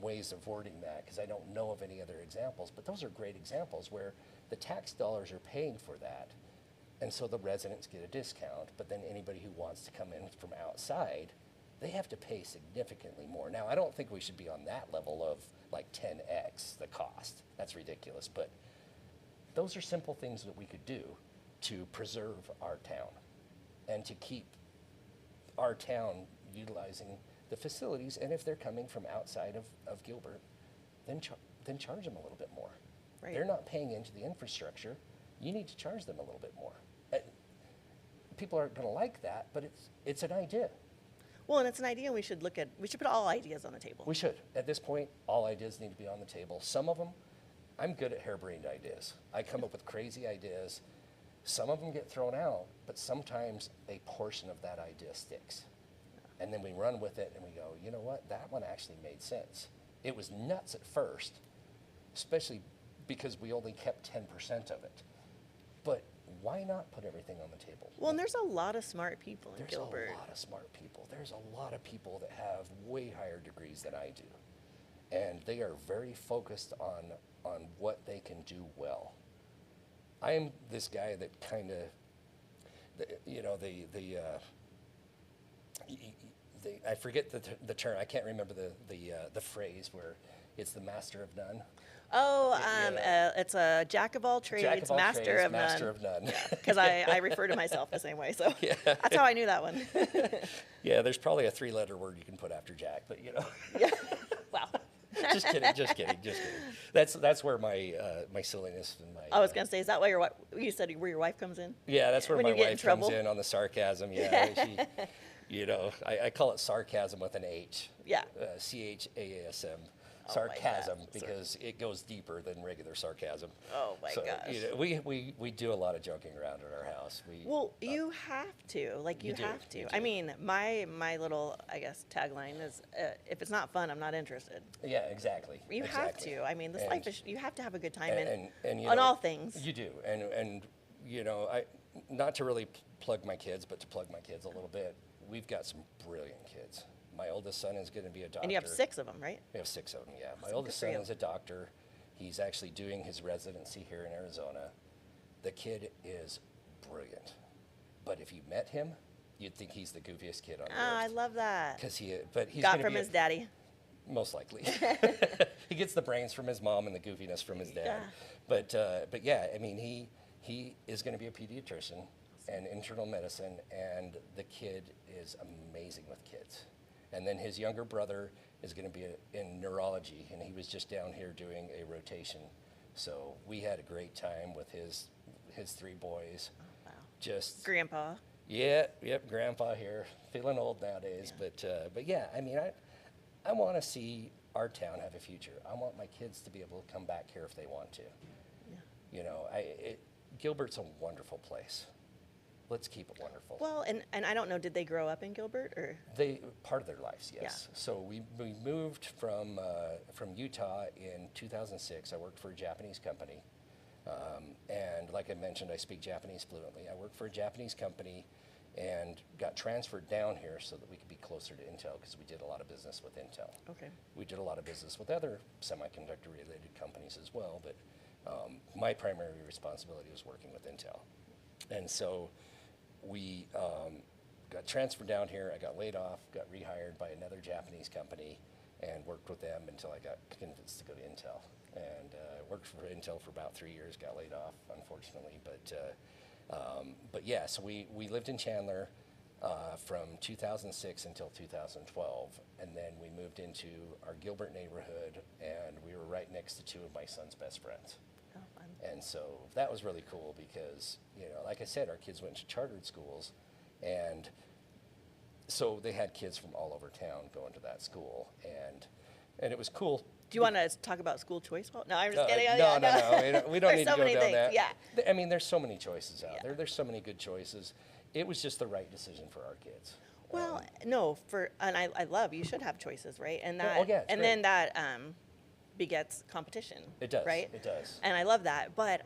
ways of wording that because I don't know of any other examples, but those are great examples where the tax dollars are paying for that, and so the residents get a discount, but then anybody who wants to come in from outside, they have to pay significantly more. Now, I don't think we should be on that level of like 10x the cost. That's ridiculous, but those are simple things that we could do to preserve our town and to keep our town utilizing the facilities. And if they're coming from outside of Gilbert, then charge them a little bit more. Right. They're not paying into the infrastructure. You need to charge them a little bit more. People aren't going to like that, but it's an idea. Well, and it's an idea we should put all ideas on the table. We should. At this point, all ideas need to be on the table. Some of them, I'm good at harebrained ideas. I come up with crazy ideas. Some of them get thrown out, but sometimes a portion of that idea sticks. And then we run with it and we go, you know what, that one actually made sense. It was nuts at first, especially because we only kept 10% of it. But why not put everything on the table? Well, and there's a lot of smart people in There's Gilbert. a lot of smart people. There's a lot of people that have way higher degrees than I do. And they are very focused on what they can do well. I'm this guy that kind of, I forget the term. I can't remember the phrase where it's the master of none. Oh, it's a jack of all trades, Jack of all master trades, of master none. of none. Because I refer to myself the same way, so that's how I knew that one. Yeah, there's probably a 3-letter word you can put after Jack, but Yeah. Wow. just kidding. That's where my silliness and my. I was gonna say, is that why you said where your wife comes in? Yeah, that's where when my you get in wife comes trouble? in on the sarcasm. Yeah, I call it sarcasm with an H. Yeah. CHAASM. Oh my Sarcasm, God. because it goes deeper than regular sarcasm. Oh my so, gosh. We do a lot of joking around at our house. Well, you have to. You do, have to. you I do. mean, my little, I guess, tagline is, if it's not fun, I'm not interested. Yeah, exactly. You have exactly. to. I mean, this And- life is, you have to have a good time and on all things. You do, and I not to really plug my kids, but to plug my kids a little bit. We've got some brilliant kids. My oldest son is going to be a doctor. And you have 6 of them, right? We have 6 of them, yeah. My Awesome, oldest good for son you. is a doctor. He's actually doing his residency here in Arizona. The kid is brilliant. But if you met him, you'd think he's the goofiest kid on Ah, I earth. love that. But he's Got gonna from be his daddy. most likely. He gets the brains from his mom and the goofiness from his dad. Yeah. But yeah, I mean, he is going to be a pediatrician and internal medicine, and the kid is amazing with kids. And then his younger brother is going to be in neurology, and he was just down here doing a rotation. So we had a great time with his 3 boys. Wow. Just Grandpa. yep, grandpa here, feeling old nowadays. Yeah. But yeah, I mean, I want to see our town have a future. I want my kids to be able to come back here if they want to. Yeah. Gilbert's a wonderful place. Let's keep it wonderful. Well, and I don't know, did they grow up in Gilbert or? Part of their lives, yes. Yeah. So we moved from Utah in 2006. I worked for a Japanese company, and like I mentioned, I speak Japanese fluently. I worked for a Japanese company, and got transferred down here so that we could be closer to Intel, because we did a lot of business with Intel. Okay. We did a lot of business with other semiconductor-related companies as well, but my primary responsibility was working with Intel, and so we got transferred down here. I got laid off, got rehired by another Japanese company, and worked with them until I got convinced to go to Intel. And worked for Intel for about 3 years, got laid off, unfortunately. But yeah, so we lived in Chandler from 2006 until 2012, and then we moved into our Gilbert neighborhood, and we were right next to 2 of my son's best friends. Oh, fun. And so that was really cool because, like I said, our kids went to chartered schools, and so they had kids from all over town going to that school, and it was cool. Do you want to talk about school choice? No, I'm just kidding. No. We don't There's need so to go many down things, that. yeah. I mean, there's so many choices out Yeah. there. There's so many good choices. It was just the right decision for our kids. Well, no, and I love, you should have choices, right? And that, oh, yeah, it's and great. then that begets competition. It does, right? it does. And I love that, but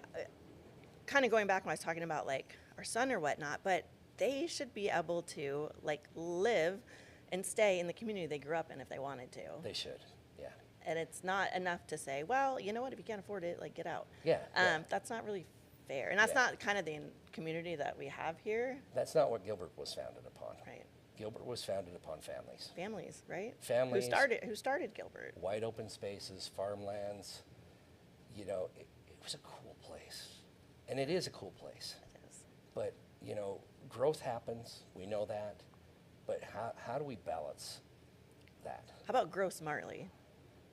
kind of going back when I was talking about like our son or whatnot, but they should be able to like live and stay in the community they grew up in if they wanted to. They should, yeah. And it's not enough to say, well, you know what, if you can't afford it, like get out. Yeah, yeah. That's not really fair. And that's Yeah. not kind of the community that we have here, That's not what Gilbert was founded upon. right? Gilbert was founded upon families. Families, right? Families. Who started Gilbert? Wide open spaces, farmlands. It was a cool place. And it is a cool place. It is. But, growth happens. We know that. But how do we balance that? How about grow smartly?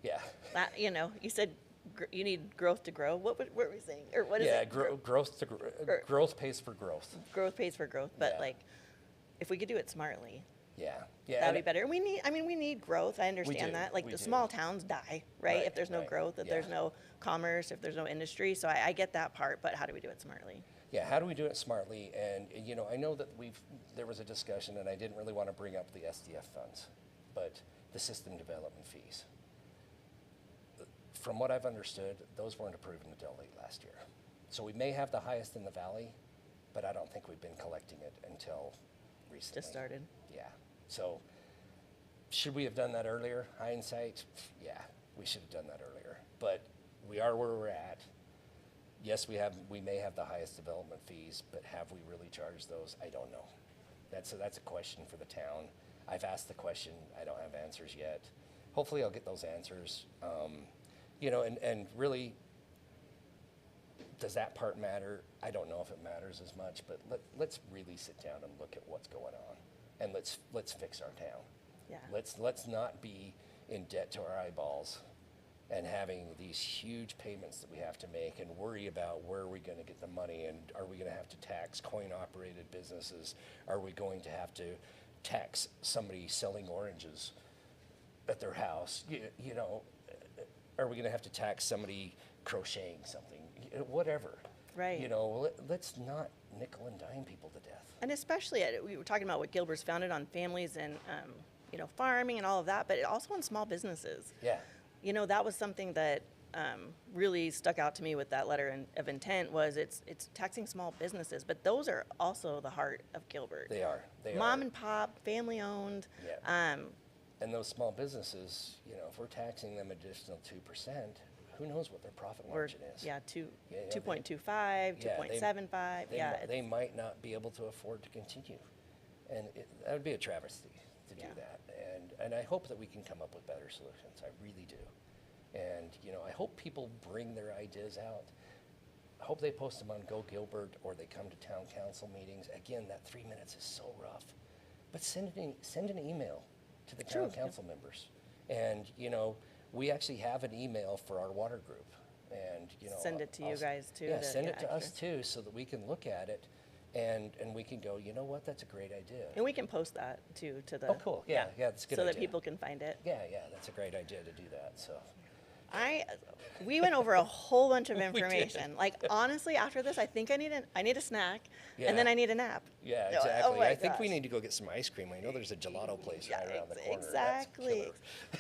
Yeah. That, you said you need growth to grow. What were we saying? Or what is Yeah, it? growth pays for growth. Growth pays for growth. But Yeah. like, if we could do it smartly, Yeah. Yeah. That'd be and- better. We need growth. I understand do, that. Like we the do. small towns die, right? Right, If there's no right, growth, if yeah. there's no commerce, if there's no industry. So I get that part, but how do we do it smartly? Yeah, how do we do it smartly? And, you know, I know that there was a discussion, and I didn't really want to bring up the SDF funds, but the system development fees. From what I've understood, those weren't approved until late last year. So we may have the highest in the valley, but I don't think we've been collecting it until recently. Just started. Yeah. So should we have done that earlier? Hindsight, yeah, we should have done that earlier. But we are where we're at. Yes, we may have the highest development fees, but have we really charged those? I don't know. That's a question for the town. I've asked the question. I don't have answers yet. Hopefully I'll get those answers. You know, and really, does that part matter? I don't know if it matters as much, but let's really sit down and look at what's going on, and let's fix our town. Yeah. Let's not be in debt to our eyeballs and having these huge payments that we have to make and worry about where are we going to get the money, and are we going to have to tax coin-operated businesses? Are we going to have to tax somebody selling oranges at their house? You know, are we going to have to tax somebody crocheting something? Whatever. Right. You know, let's not nickel and dime people to death. And especially, we were talking about what Gilbert's founded on families and, you know, farming and all of that, but also on small businesses. Yeah. You know, that was something that really stuck out to me with that letter of intent was it's taxing small businesses, but those are also the heart of Gilbert. They are. Mom and pop, family owned. Yeah. And those small businesses, you know, if we're taxing them additional 2%, who knows what their profit Or, margin is? yeah, Yeah, 2.25, Yeah, 2.75. They, Yeah, they might not be able to afford to continue. And that would be a travesty to Yeah. do that. And I hope that we can come up with better solutions. I really do. And, you know, I hope people bring their ideas out. I hope they post them on Go Gilbert or they come to town council meetings. Again, that 3 minutes is so rough. But send an email to the town council members. And, you know, we actually have an email for our water group. And, you know, Send it to you guys, too, Yeah, to send get it to us extra. too, so that we can look at it and we can go, you know what, that's a great idea. and we can post that too to the. Oh, cool. Yeah, that's a good So that idea. people can find it. Yeah, that's a great idea to do that, so. We went over a whole bunch of We did. information. Like honestly, after this, I think I need a snack, Yeah. and then I need a nap. Yeah, Oh exactly. my I think we gosh. need to go get some ice cream. I know there's a gelato place Yeah, right around the corner. That's exactly. killer.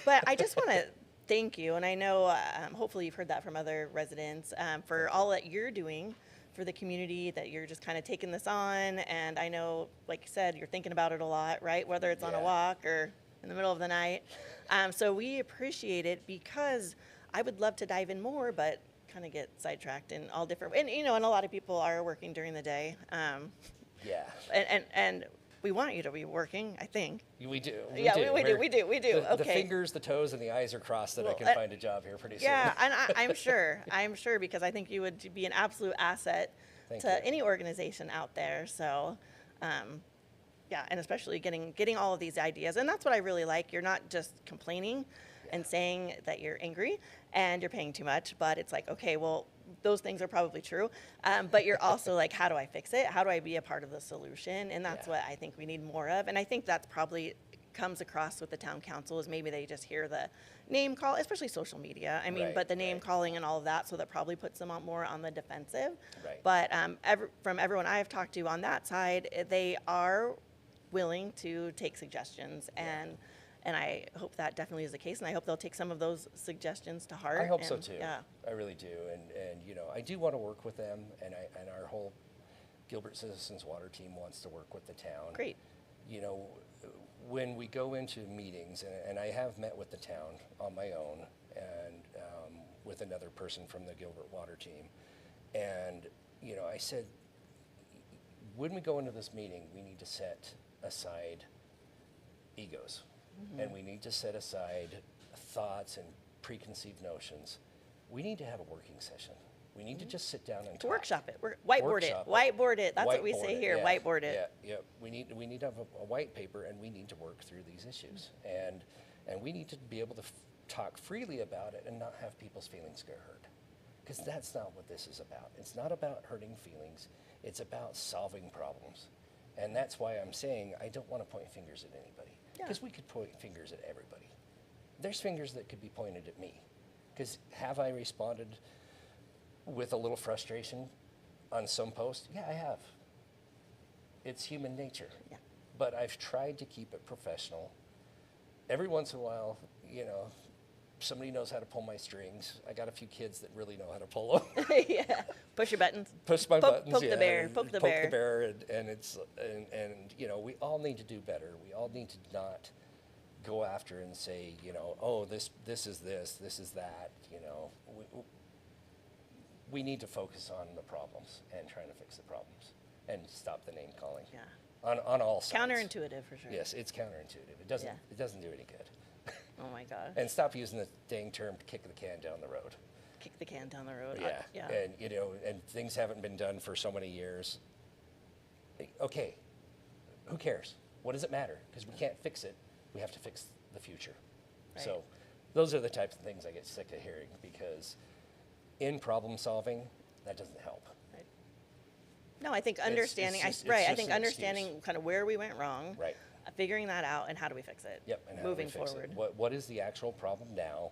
But I just want to thank you, and I know hopefully you've heard that from other residents for all that you're doing for the community. That you're just kind of taking this on, and I know, like you said, you're thinking about it a lot, right? Whether it's on a Yeah. walk or in the middle of the night. So we appreciate it because I would love to dive in more, but kind of get sidetracked in all different. And you know, and a lot of people are working during the day. Yeah, And we want you to be working, I think. we do. Yeah, we do, We're- we do. The Okay. fingers, the toes, and the eyes are crossed that I Well, can find a job here pretty soon. Yeah, and I'm sure because I think you would be an absolute asset Thank to you. any organization out there. So, yeah, and especially getting all of these ideas, and that's what I really like. You're not just complaining and saying that you're angry and you're paying too much, but it's like, okay, well, those things are probably true, but you're also like, how do I fix it? How do I be a part of the solution? And that's Yeah. what I think we need more of, and I think that's probably comes across with the town council is maybe they just hear the name call, especially social media. I mean, Right, but the name right. calling and all of that, so that probably puts them on more on the defensive. Right. But from everyone I've talked to on that side, they are willing to take suggestions, and I hope that definitely is the case, and I hope they'll take some of those suggestions to heart. I hope so and- too. Yeah. I really do. And you know, I do want to work with them, and our whole Gilbert Citizens Water team wants to work with the town. Great. You know, when we go into meetings, and I have met with the town on my own, and with another person from the Gilbert Water team, and you know, I said, when we go into this meeting, we need to set aside egos, and we need to set aside thoughts and preconceived notions. We need to have a working session. We need to just sit down and To talk. workshop it. Whiteboard it. Whiteboard it. That's what we say here. yeah. Whiteboard it. Yeah. We need to have a white paper, and we need to work through these issues, and we need to be able to talk freely about it and not have people's feelings get hurt, because that's not what this is about. It's not about hurting feelings. It's about solving problems, And that's why I'm saying I don't want to point fingers at anybody. Yeah. Because we could point fingers at everybody. There's fingers that could be pointed at me. Because have I responded with a little frustration on some post? Yeah, I have. It's human nature. Yeah. But I've tried to keep it professional. Every once in a while, you know, somebody knows how to pull my strings. I got a few kids that really know how to pull them. Yeah. Push your buttons. Push my buttons. Poke yeah, the bear. Poke the bear. Poke the bear, and it's and you know, we all need to do better. We all need to not go after and say, you know, oh, this is this is that. You know, we need to focus on the problems and trying to fix the problems and stop the name calling. Yeah. On all sides. Counterintuitive for sure. Yes, it's counterintuitive. It doesn't do any good. Oh my God. And stop using the dang term to kick the can down the road. Kick the can down the road. Yeah. Yeah. And you know, and things haven't been done for so many years. Okay. Who cares? What does it matter? Because we can't fix it. We have to fix the future. Right. So those are the types of things I get sick of hearing, because in problem solving, that doesn't help. Right. No, I think understanding. it's just I think an understanding excuse. kind of where we went wrong. Right. Figuring that out and how do we fix it. Yep. And how do we Moving fix forward. it? What is the actual problem now?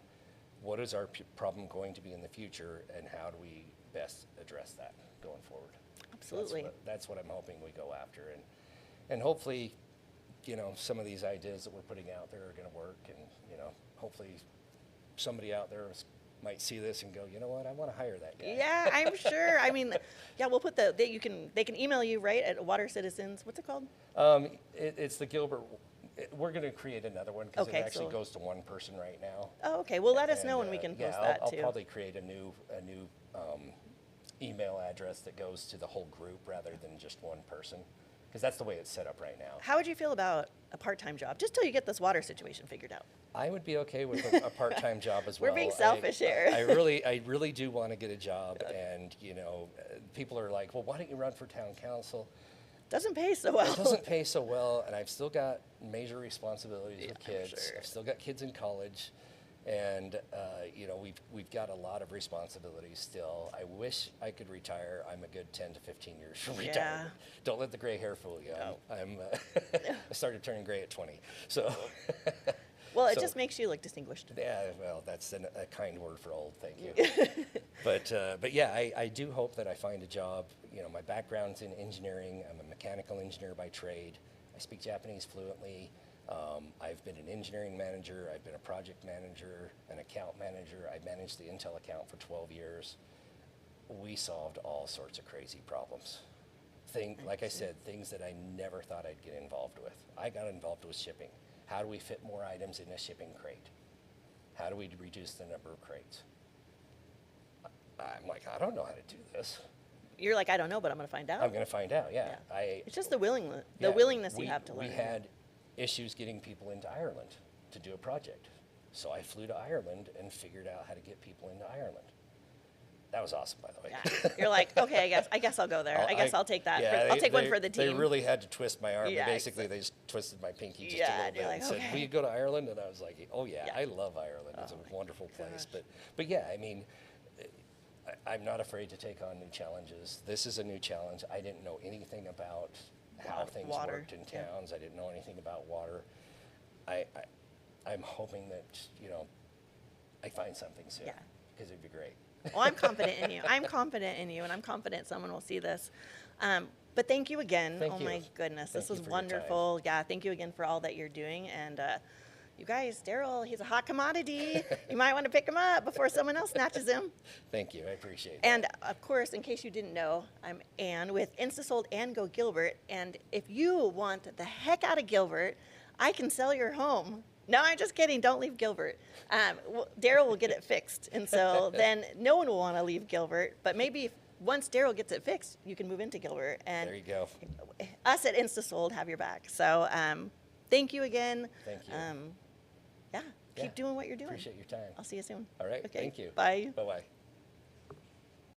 What is our problem going to be in the future, and how do we best address that going forward? Absolutely. That's what I'm hoping we go after, and hopefully, you know, some of these ideas that we're putting out there are going to work, and you know, hopefully, somebody out there might see this and go, you know what, I want to hire that guy. Yeah, I'm sure. I mean, yeah, we'll put they can email you, right, at Water Citizens. What's it called? It's the Gilbert. We're going to create another one because Okay, it actually so- goes to one person right now. Oh, okay. Well, let us And, know when we can post yeah, that I'll too. probably create a new email address that goes to the whole group rather than just one person, because that's the way it's set up right now. How would you feel about a part-time job, just till you get this water situation figured out? I would be okay with a part-time job as We're well. being selfish here. I really do want to get a job, and you know, people are like, well, why don't you run for town council? Doesn't pay so well. It doesn't pay so well, and I've still got major responsibilities with I'm kids. sure. I've still got kids in college, and you know, we've got a lot of responsibilities still. I wish I could retire. I'm a good 10 to 15 years from Yeah. retirement. Don't let the gray hair fool you. No. I started turning gray at 20, so. Well, it So- just makes you look distinguished. Yeah, well, that's a kind word for old, thank you. But yeah, I do hope that I find a job. You know, my background's in engineering. I'm a mechanical engineer by trade. I speak Japanese fluently. I've been an engineering manager. I've been a project manager, an account manager. I managed the Intel account for 12 years. We solved all sorts of crazy problems. Like I said, things that I never thought I'd get involved with. I got involved with shipping. How do we fit more items in a shipping crate? How do we reduce the number of crates? I'm like, I don't know how to do this. You're like, I don't know, but I'm going to find out. I'm going to find out, yeah. It's just the willingness we you have to learn. We had issues getting people into Ireland to do a project. So I flew to Ireland and figured out how to get people into Ireland. That was awesome, by the way. Yeah. You're like, okay, I guess I'll go there. I guess I'll take that. Yeah, I'll take one for the team. They really had to twist my arm. Yeah, Basically, they just twisted my pinky just Yeah, a and little you're bit like, and said, okay. will you go to Ireland? And I was like, oh yeah, Yeah. I love Ireland. It's Oh a my wonderful place. gosh. But yeah, I mean, I'm not afraid to take on new challenges. This is a new challenge. I didn't know anything about how things Water, worked in yeah. towns. I didn't know anything about water. I'm hoping that, you know, I find something soon. Yeah. Because it'd be great. Well, I'm confident in you. I'm confident in you, and I'm confident someone will see this. But thank you again. Thank oh you. my goodness, Thank this you was for your time. wonderful. Yeah, thank you again for all that you're doing. And you guys, Darrell, he's a hot commodity. You might want to pick him up before someone else snatches him. Thank you. I appreciate it. And of course, in case you didn't know, I'm Ann with InstaSold and Go Gilbert. And if you want the heck out of Gilbert, I can sell your home. No, I'm just kidding. Don't leave Gilbert. Darrell will get it fixed. And so then no one will want to leave Gilbert. But maybe once Darrell gets it fixed, you can move into Gilbert. And There you go. us at InstaSold have your back. So thank you again. Thank you. Yeah, keep Yeah. doing what you're doing. Appreciate your time. I'll see you soon. All right. Okay, Thank you. Bye. Bye-bye.